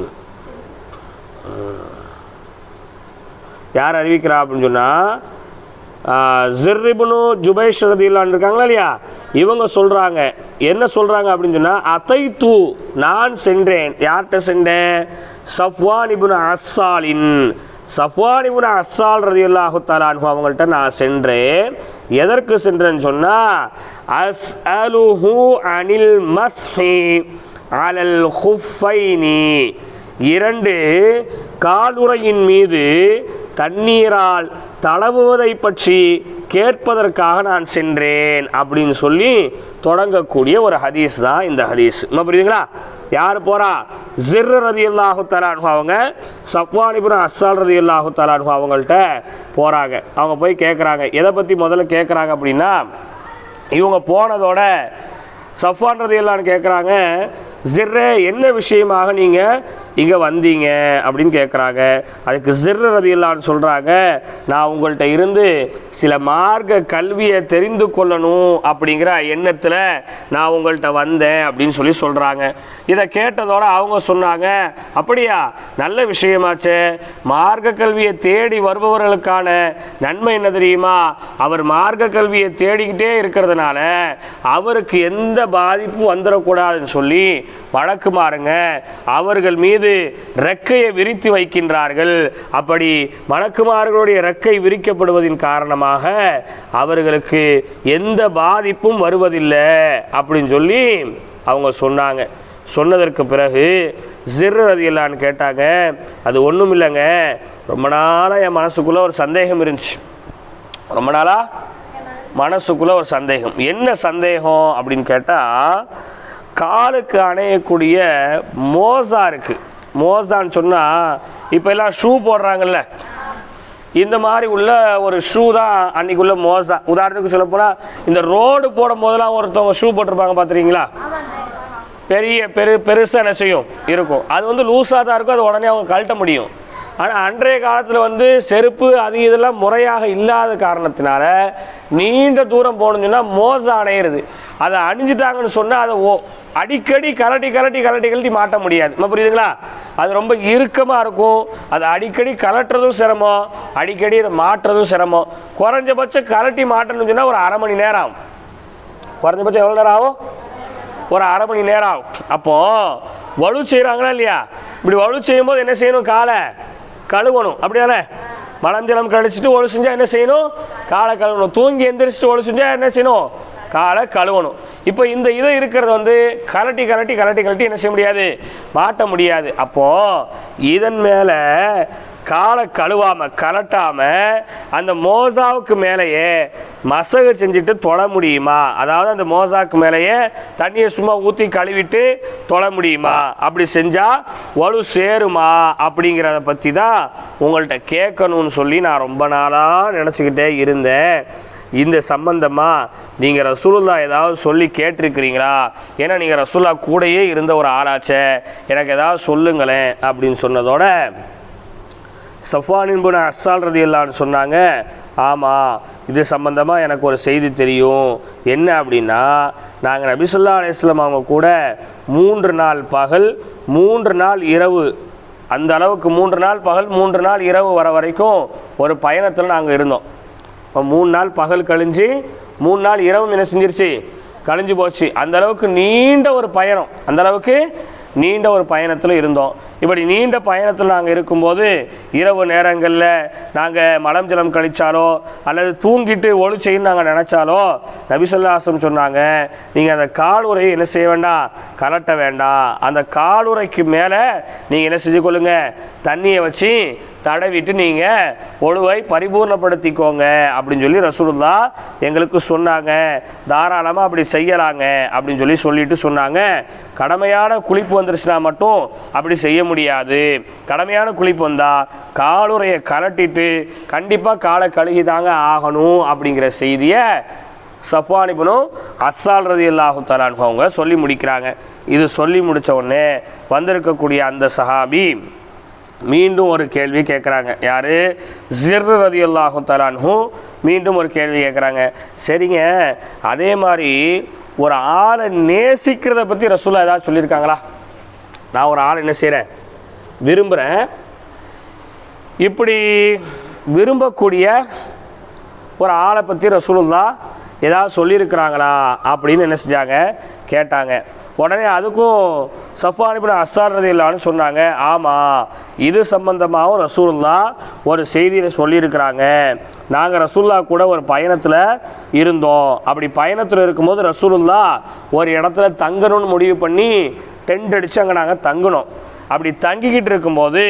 யார் அறிவிக்கிறா அப்படின்னு சொன்னால், ஜிர்ரிபுனு ஜுபைஷ் ரதியல்லாஹு இருக்காங்களா இல்லையா, இவங்க சொல்கிறாங்க. என்ன சொல்கிறாங்க அப்படின்னு சொன்னால், அதைத்து நான் சென்றேன். யார்கிட்ட சென்றேன்? சஃப்வான் இப்னு அஸ்ஸால் ரலியல்லாஹு தஆலா அன்ஹு அவங்கள்ட்ட நான் சென்றேன். எதற்கு சென்றேன்னு சொன்னால், அஸ்அலுஹு அனில் மஸ்ஹி அலல் குஃபைனி, 2 காலுறையின் மீது தண்ணீரால் தடவுவதை பற்றி கேட்பதற்காக நான் சென்றேன் அப்படின்னு சொல்லி தொடங்கக்கூடிய ஒரு ஹதீஸ் தான் இந்த ஹதீஸ். என்ன புரியுதுங்களா? யார் போகிறா? ஜிர் ரதியல்லாஹு தஆலா அன்ஹு அவங்க சஃப்வான் இப்னு அஸ்ஸால் ரதியல்லாஹு தஆலா அன்ஹு அவங்கள்ட்ட போகிறாங்க. அவங்க போய் கேட்குறாங்க. எதை பற்றி முதல்ல கேட்குறாங்க அப்படின்னா, இவங்க போனதோட சஃப்வான் ரலியல்லாஹு அன்ஹு கேட்குறாங்க, ஜிர்ரே என்ன விஷயமாக நீங்கள் இங்கே வந்தீங்க அப்படின்னு கேட்குறாங்க. அதுக்கு ஜிர் ரலியல்லாஹு அன்ஹு சொல்கிறாங்க, நான் உங்கள்கிட்ட இருந்து சில மார்க்க கல்வியை தெரிந்து கொள்ளணும் அப்படிங்கிற எண்ணத்தில் நான் உங்கள்கிட்ட வந்தேன் அப்படின்னு சொல்கிறாங்க. இதை கேட்டதோட அவங்க சொன்னாங்க, அப்படியா, நல்ல விஷயமாச்சே. மார்க்க கல்வியை தேடி வருபவர்களுக்கான நன்மை என்ன தெரியுமா? அவர் மார்க்க கல்வியை தேடிக்கிட்டே இருக்கிறதுனால அவருக்கு எந்த பாதிப்பும் வந்துடக்கூடாதுன்னு சொல்லி வழக்குமாறுங்க அவர்கள் மீது ரெக்கையை விரித்து வைக்கின்றார்கள். அப்படி வழக்குமார்களுடைய ரெக்கை விரிக்கப்படுவதின் காரணமாக அவர்களுக்கு எந்த பாதிப்பும் வருவதில்லை அப்படின்னு சொல்லி அவங்க சொன்னாங்க. சொன்னதற்கு பிறகு ஜிர் ரலியல்லாஹு அன்ஹு கேட்டாங்க, அது ஒன்றும் இல்லைங்க, ரொம்ப நாளாக என் மனசுக்குள்ளே ஒரு சந்தேகம் இருந்துச்சு. ரொம்ப நாளாக மனசுக்குள்ளே ஒரு சந்தேகம். என்ன சந்தேகம் அப்படின்னு கேட்டால், காலுக்கு அணையக்கூடிய மோசா இருக்குது. மோசான்னு சொன்னால் இப்போ எல்லாம் ஷூ போடுறாங்கல்ல, இந்த மாதிரி உள்ள ஒரு ஷூ தான் அன்றைக்குள்ள மோசா. உதாரணத்துக்கு சொல்ல போனால், இந்த ரோடு போடும் போதெல்லாம் ஒருத்தவங்க ஷூ போட்டிருப்பாங்க பார்த்துருக்கீங்களா? பெருசாக என்ன செய்யும் இருக்கும். அது லூஸாக தான் இருக்கும், அது உடனே அவங்க கழட்ட முடியும். ஆனால் அன்றைய காலத்தில் செருப்பு அது இதெல்லாம் முறையாக இல்லாத காரணத்தினால நீண்ட தூரம் போகணுன்னு சொன்னால் மோசா அணையிறது. அதை அணிஞ்சிட்டாங்கன்னு சொன்னால் அதை அடிக்கடி கலட்டி மாட்ட முடியாது. நம்ம புரியுதுங்களா? அது ரொம்ப இறுக்கமாக இருக்கும். அதை அடிக்கடி கலட்டுறதும் சிரமம், அடிக்கடி அதை மாட்டுறதும் சிரமம். குறைஞ்சபட்சம் கலட்டி மாட்டணும்னு சொன்னால் ஒரு அரை மணி நேரம் ஆகும். குறைஞ்சபட்சம் எவ்வளோ நேரம் ஆகும்? ஒரு அரை மணி நேரம் ஆகும். அப்போது வலு செய்கிறாங்களா இல்லையா? இப்படி வலு செய்யும்போது என்ன செய்யணும்? காலை கழுவணும். அப்படியானே? மலம் ஜலம் கழிச்சிட்டு ஒழு செஞ்சால் என்ன செய்யணும்? காலை கழுவணும். தூங்கி எந்திரிச்சிட்டு ஒழு செஞ்சால் என்ன செய்யணும்? காலை கழுவணும். இப்போ இந்த இதை இருக்கிறது கலட்டி என்ன செய்ய முடியாது? மாட்ட முடியாது. அப்போது இதன் மேலே காலை கலட்டாமல் அந்த மோசாவுக்கு மேலேயே மசகு செஞ்சுட்டு தொட முடியுமா? அதாவது அந்த மோசாவுக்கு மேலேயே தண்ணியை சும்மா ஊற்றி கழுவிட்டு தொட முடியுமா? அப்படி செஞ்சால் வலு சேருமா? அப்படிங்கிறத பற்றி தான் உங்கள்கிட்ட கேட்கணும்னு சொல்லி நான் ரொம்ப நாளாக நினச்சிக்கிட்டே இருந்தேன். இந்த சம்பந்தமாக நீங்கள் ரசூலுல்லாஹ் ஏதாவது சொல்லி கேட்டிருக்கிறீங்களா? ஏன்னா நீங்கள் ரசூலுல்லாஹ் கூடையே இருந்த ஒரு ஆளாச்சே, எனக்கு ஏதாவது சொல்லுங்களேன் அப்படின்னு சொன்னதோட சஃப்வான் இப்னு அஸ்ஸால் ரலியல்லாஹு அன்ஹு சொன்னாங்க, ஆமாம், இது சம்பந்தமாக எனக்கு ஒரு செய்தி தெரியும். என்ன அப்படின்னா, நாங்கள் நபி ஸல்லல்லாஹு அலைஹி வஸல்லம் அவங்க கூட 3 நாள் பகல் 3 நாள் இரவு, அந்த அளவுக்கு 3 நாள் பகல் 3 நாள் இரவு வர வரைக்கும் ஒரு பயணத்தில் நாங்கள் இருந்தோம். இப்போ 3 நாள் பகல் கழிஞ்சு 3 நாள் இரவும் என்ன செஞ்சிருச்சு? கழிஞ்சு போச்சு. அந்த அளவுக்கு நீண்ட ஒரு பயணம், அந்த அளவுக்கு நீண்ட ஒரு பயணத்தில் இருந்தோம். இப்படி நீண்ட பயணத்தில் நாங்கள் இருக்கும்போது இரவு நேரங்களில் நாங்கள் மலம் ஜலம் கழிச்சாலோ அல்லது தூங்கிட்டு ஒழு செய்யணும் நாங்கள் நினச்சாலோ நபி ஸல்லல்லாஹு அலைஹி வஸல்லம் சொன்னாங்க, நீங்கள் அந்த காலுறையை என்ன செய்ய வேண்டாம்? கலட்ட வேண்டாம். அந்த காலுறைக்கு மேலே நீங்கள் என்ன செஞ்சு கொள்ளுங்க? தண்ணியை வச்சு தடவிட்டு நீங்கள் ஒழுவை பரிபூர்ணப்படுத்திக்கோங்க அப்படின்னு சொல்லி ரசூலுல்லாஹ் எங்களுக்கு சொன்னாங்க. தாராளமாக அப்படி செய்யலாங்க அப்படின்னு சொல்லிட்டு சொன்னாங்க. கடமையான குளிப்பு வந்துருச்சுன்னா மட்டும் அப்படி செய்ய முடியாது. கடமையான குளிப்பு வந்தால் காலுறையை கலட்டிட்டு கண்டிப்பாக காலை கழுகி தாங்க ஆகணும் அப்படிங்கிற செய்தியை சஃப்வான் இப்னு அஸ்ஸால் ரலியல்லாஹு தஆலா அன்ஹு அவங்க சொல்லி முடிக்கிறாங்க. இது சொல்லி முடித்த உடனே வந்திருக்கக்கூடிய அந்த சஹாபி மீண்டும் ஒரு கேள்வி கேட்குறாங்க. யார்? ஜிர் ரலியல்லாஹு தஆலா அன்ஹு மீண்டும் ஒரு கேள்வி கேட்குறாங்க. சரிங்க, அதே மாதிரி ஒரு ஆளை நேசிக்கிறத பற்றி ரசூலுல்லாஹ் ஏதாவது சொல்லியிருக்காங்களா? நான் ஒரு ஆளை என்ன செய்கிறேன்? விரும்புகிறேன். இப்படி விரும்பக்கூடிய ஒரு ஆளை பற்றி ரசூலுல்லாஹ் ஏதாவது சொல்லியிருக்கிறாங்களா அப்படின்னு என்ன செஞ்சாங்க? கேட்டாங்க. உடனே அதுக்கும் சஃப்வான் இப்னு அஸ்ஸால் ரலியல்லாஹு அன்ஹு சொன்னாங்க, ஆமாம், இது சம்பந்தமாகவும் ரசூலுல்லாஹ் ஒரு செய்தியில் சொல்லியிருக்கிறாங்க. நாங்கள் ரசூலுல்லாஹ் கூட ஒரு பயணத்தில் இருந்தோம். அப்படி பயணத்தில் இருக்கும்போது ரசூலுல்லாஹ் ஒரு இடத்துல தங்கணும்னு முடிவு பண்ணி டென்ட் அடித்து அங்கே நாங்கள் தங்கினோம். அப்படி தங்கிக்கிட்டு இருக்கும்போது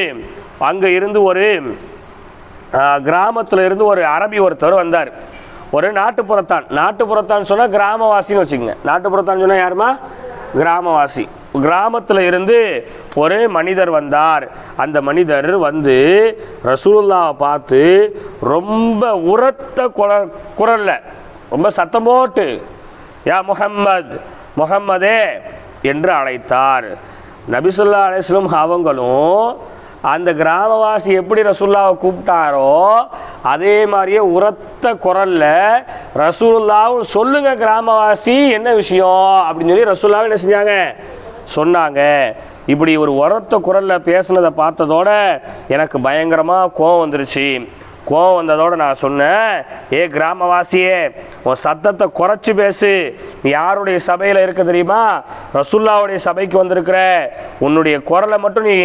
அங்கே இருந்து ஒரு கிராமத்தில் இருந்து ஒரு அரபி ஒருத்தர் வந்தார். ஒரு நாட்டுப்புறத்தான் சொன்னால் கிராமவாசின்னு வச்சுக்கோங்க. நாட்டுப்புறத்தான் சொன்னால் யாருமா? கிராமவாசி. கிராமத்தில் இருந்து ஒரு மனிதர் வந்தார். அந்த மனிதர் வந்து ரசூலுல்லாஹ்வை பார்த்து ரொம்ப உரத்த குரல்ல ரொம்ப சத்தம் போட்டு, யா முஹம்மத் முஹம்மதே என்று அழைத்தார். நபி ஸல்லல்லாஹு அலைஹி வஸல்லம் அவங்களும் அந்த கிராமவாசி எப்படி ரசூலுல்லாவை கூப்பிட்டாரோ அதே மாதிரியே உரத்த குரல்ல ரசூலுல்லாவும் சொல்லுங்க கிராமவாசி என்ன விஷயம் அப்படின்னு சொல்லி ரசூலுல்லாவை என்ன செஞ்சாங்க, சொன்னாங்க. இப்படி ஒரு உரத்த குரல்ல பேசுனதை பார்த்ததோட எனக்கு பயங்கரமாக கோவம் வந்துருச்சு. கோவம் வந்ததோடு நான் சொன்னேன், ஏ கிராமவாசியே, உன் சத்தத்தை குறைச்சி பேசு. நீ யாருடைய சபையில் இருக்க தெரியுமா? ரசூலுல்லாவுடைய சபைக்கு வந்திருக்கிற. உன்னுடைய குரலை மட்டும் நீ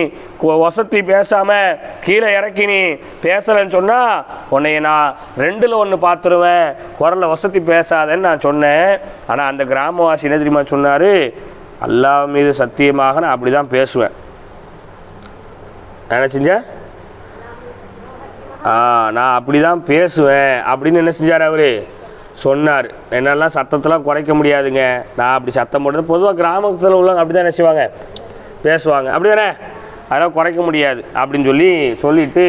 வசத்தி பேசாமல் கீழே இறக்கி நீ பேசலைன்னு சொன்னால் உன்னைய நான் 2ல் 1 பார்த்துருவேன். குரலை வசத்தி பேசாதேன்னு நான் சொன்னேன். ஆனால் அந்த கிராமவாசி என்ன தெரியுமா சொன்னார், அல்லாஹ் மீது சத்தியமாக நான் அப்படி தான் பேசுவேன். என்ன செஞ்சேன், நான் அப்படி தான் பேசுவேன் அப்படின்னு என்ன செஞ்சார் அவர் சொன்னார். என்னெல்லாம் சத்தத்தெல்லாம் குறைக்க முடியாதுங்க, நான் அப்படி சத்தம் போடுறது. பொதுவாக கிராமத்தில் உள்ளவங்க அப்படி தான் என்ன செய்வாங்க, பேசுவாங்க. அப்படி தானே, அதெல்லாம் குறைக்க முடியாது அப்படின்னு சொல்லிட்டு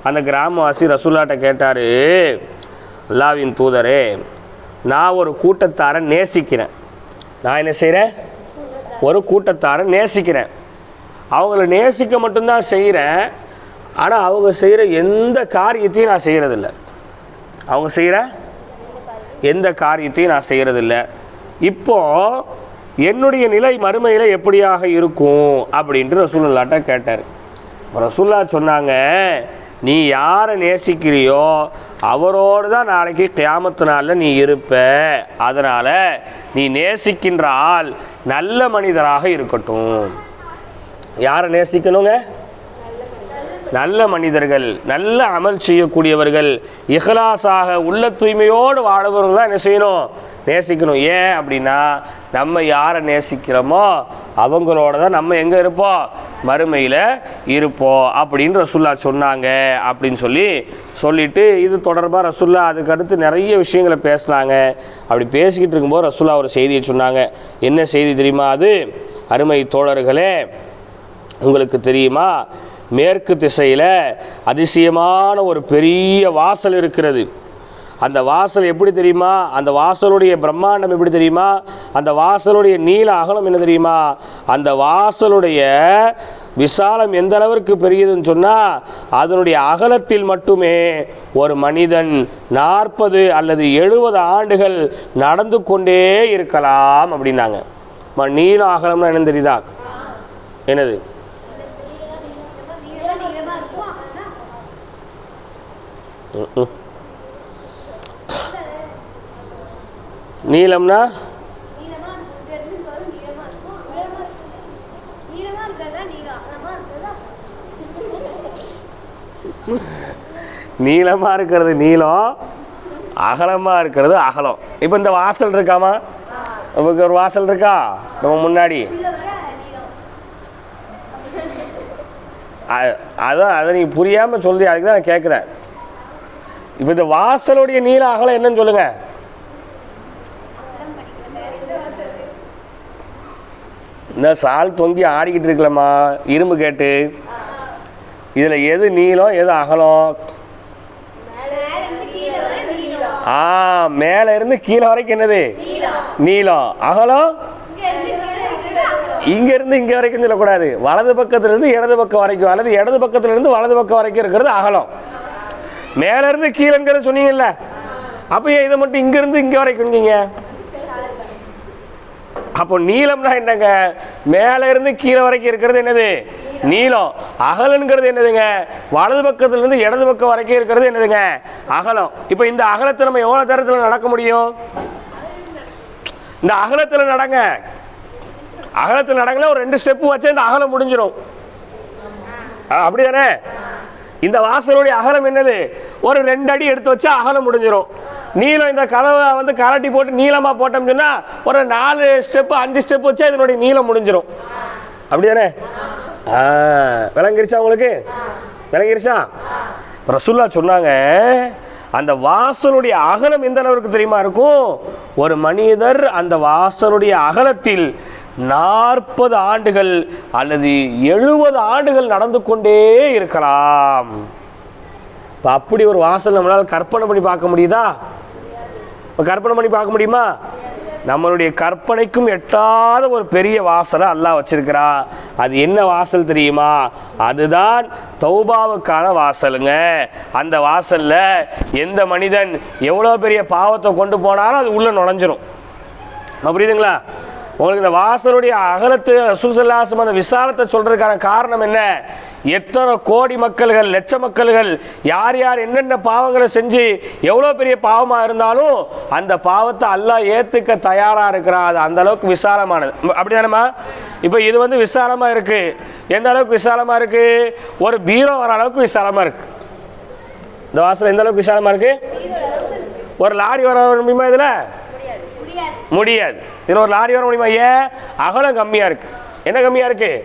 அந்த கிராமவாசி ரசூலுல்லாஹ்ட்ட கேட்டார், அல்லாஹ்வின் தூதரே, நான் ஒரு கூட்டத்தாரை நேசிக்கிறேன். நான் என்ன செய்கிறேன், ஒரு கூட்டத்தாரை நேசிக்கிறேன். அவங்கள நேசிக்க மட்டும்தான் செய்கிறேன். ஆனால் அவங்க செய்கிற எந்த காரியத்தையும் நான் செய்கிறதில்ல. அவங்க செய்கிற எந்த காரியத்தையும் நான் செய்கிறதில்ல. இப்போது என்னுடைய நிலை மறுமையில் எப்படியாக இருக்கும் அப்படின்ட்டு ரசூலுல்லாஹ்ட்ட கேட்டார். ரசூலுல்லாஹ் சொன்னாங்க, நீ யாரை நேசிக்கிறியோ அவரோடு தான் நாளைக்கு கியாமத்து நாளில் நீ இருப்ப. அதனால் நீ நேசிக்கின்ற ஆள் நல்ல மனிதராக இருக்கட்டும். யாரை நேசிக்கணுங்க, நல்ல மனிதர்கள், நல்ல அமல் செய்யக்கூடியவர்கள், இஹ்லாஸாக உள்ள தூய்மையோடு வாழ்பவர்கள் தான் என்ன செய்யணும், நேசிக்கணும். ஏன் அப்படின்னா நம்ம யாரை நேசிக்கிறோமோ அவங்களோட தான் நம்ம எங்கே இருப்போம், மறுமையில் இருப்போம் அப்படின்னு ரசூலுல்லாஹ் சொன்னாங்க அப்படின்னு சொல்லிட்டு இது தொடர்பாக ரசூலுல்லாஹ் அதுக்கு அடுத்து நிறைய விஷயங்களை பேசினாங்க. அப்படி பேசிக்கிட்டு இருக்கும்போது ரசூலுல்லாஹ் ஒரு செய்தியை சொன்னாங்க. என்ன செய்தி தெரியுமா அது? அருமை தோழர்களே, உங்களுக்கு தெரியுமா, மேற்கு திசையில் அதிசயமான ஒரு பெரிய வாசல் இருக்கிறது. அந்த வாசல் எப்படி தெரியுமா, அந்த வாசலுடைய பிரம்மாண்டம் எப்படி தெரியுமா, அந்த வாசலுடைய நீள அகலம் என்ன தெரியுமா, அந்த வாசலுடைய விசாலம் எந்த அளவிற்கு பெரியதுன்னு சொன்னால் அதனுடைய அகலத்தில் மட்டுமே ஒரு மனிதன் 40 அல்லது 70 ஆண்டுகள் நடந்து கொண்டே இருக்கலாம் அப்படின்னாங்க. நீள அகலம்னா என்னன்னு தெரியுதா? என்னது? நீளம்னா நீளமாக இருக்கிறது நீளம், அகலமாக இருக்கிறது அகலம். இப்போ இந்த வாசல் இருக்காமா, நமக்கு ஒரு வாசல் இருக்கா நம்ம முன்னாடி, அதான் அதை நீ புரியாமல் சொல்லி அதுக்கு தான் நான் கேட்குறேன். இப்போ இந்த வாசலுடைய நீள அகலம் என்னன்னு சொல்லுங்க. இந்த சால் தொங்கி ஆடிக்கிட்டு இருக்கலாமா இரும்பு கேட்டு, இதில் எது நீளம் எது அகலம்? மேலே இருந்து கீழே வரைக்கும் என்னது நீளம், அகலம் இங்க இருந்து இங்க வரைக்கும் சொல்லக்கூடாது, வலது பக்கத்துல இருந்து இடது பக்கம் வரைக்கும் அல்லது இடது பக்கத்துல இருந்து வலது பக்கம் வரைக்கும் இருக்கிறது அகலம். மேல இருந்து கீழே சொன்னீங்கல்ல, அப்ப இதை மட்டும் இங்க இருந்து இங்க வரைக்கும். அப்போ நீளம்னா என்னங்க, மேல இருந்து கீழே வரைக்கும் இருக்கிறது என்னது நீளம். அகலங்கிறது என்னதுங்க, வலது பக்கத்துல இருந்து இடது பக்கம் வரைக்கும் இருக்கிறது என்னதுங்க அகலம். இப்ப இந்த அகலத்தை நம்ம எவ்வளவு தூரத்துல நடக்க முடியும்? இந்த அகலத்துல நடங்க, அகலத்தில் நடங்கல ஒரு 2 ஸ்டெப்பு வச்சு இந்த அகலம் முடிஞ்சிடும். அப்படிதானே? இந்த வாசலுடைய அகலம் என்னது, ஒரு 2 அடி எடுத்து வச்சா அகலம் முடிஞ்சிடும். நீளம் இந்த கதவை கலட்டி போட்டு நீளமா போட்டோம்னு சொன்னா ஒரு 4 ஸ்டெப்பு 5 ஸ்டெப் வச்சா இதனுடைய நீளம் முடிஞ்சிடும். அப்படிதானே? விளங்கிருச்சா உங்களுக்கு? விளங்கிருச்சா? ரசூலுல்லாஹ் சொன்னாங்க, அந்த வாசலுடைய அகலம் எந்த அளவுக்கு தெரியுமா இருக்கும்? ஒரு மனிதர் அந்த வாசலுடைய அகலத்தில் 40 ஆண்டுகள் அல்லது 70 ஆண்டுகள் நடந்து கொண்டே இருக்கலாம். இப்போ அப்படி ஒரு வாசல் நம்மளால் கற்பனை பண்ணி பார்க்க முடியுதா? கற்பனை பண்ணி பார்க்க முடியுமா? நம்மளுடைய கற்பனைக்கும் எட்டாத ஒரு பெரிய வாசலை அல்லாஹ் வச்சிருக்கிறான். அது என்ன வாசல் தெரியுமா? அதுதான் தௌபாவுக்கான வாசலுங்க. அந்த வாசல்ல எந்த மனிதன் எவ்வளோ பெரிய பாவத்தை கொண்டு போனாலும் அது உள்ள நுழைஞ்சிரும். புரியுதுங்களா? உங்களுக்கு இந்த வாசலுடைய அகலத்து ரசூல் ஸல்லல்லாஹு அலைஹி வஸல்லம் அந்த விசாலத்தை சொல்றதுக்கான காரணம் என்ன? எத்தனை கோடி மக்கள்கள், லட்ச மக்கள்கள் யார் யார் என்னென்ன பாவங்களை செஞ்சு எவ்வளோ பெரிய பாவமாக இருந்தாலும் அந்த பாவத்தை அல்லாஹ் ஏற்றுக்க தயாராக இருக்கிறான். அது அந்த அளவுக்கு விசாலமானது. அப்படி தானேம்மா? இப்போ இது வந்து விசாலமாக இருக்குது. எந்த அளவுக்கு விசாலமாக இருக்குது? ஒரு பீரோ வர அளவுக்கு விசாலமாக இருக்குது. இந்த வாசல் எந்த அளவுக்கு விசாலமாக இருக்குது? ஒரு லாரி வர முடியுமா? இதில் முடியாது. இதில் ஒரு லாரி வர முடியுமா? ஏன்? அகலம் கம்மியாக இருக்குது. என்ன கம்மியாக இருக்குது?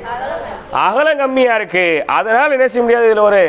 அகலம் கம்மியாக இருக்குது. அதனால் என்ன செய்ய முடியாது. இதில் ஒரு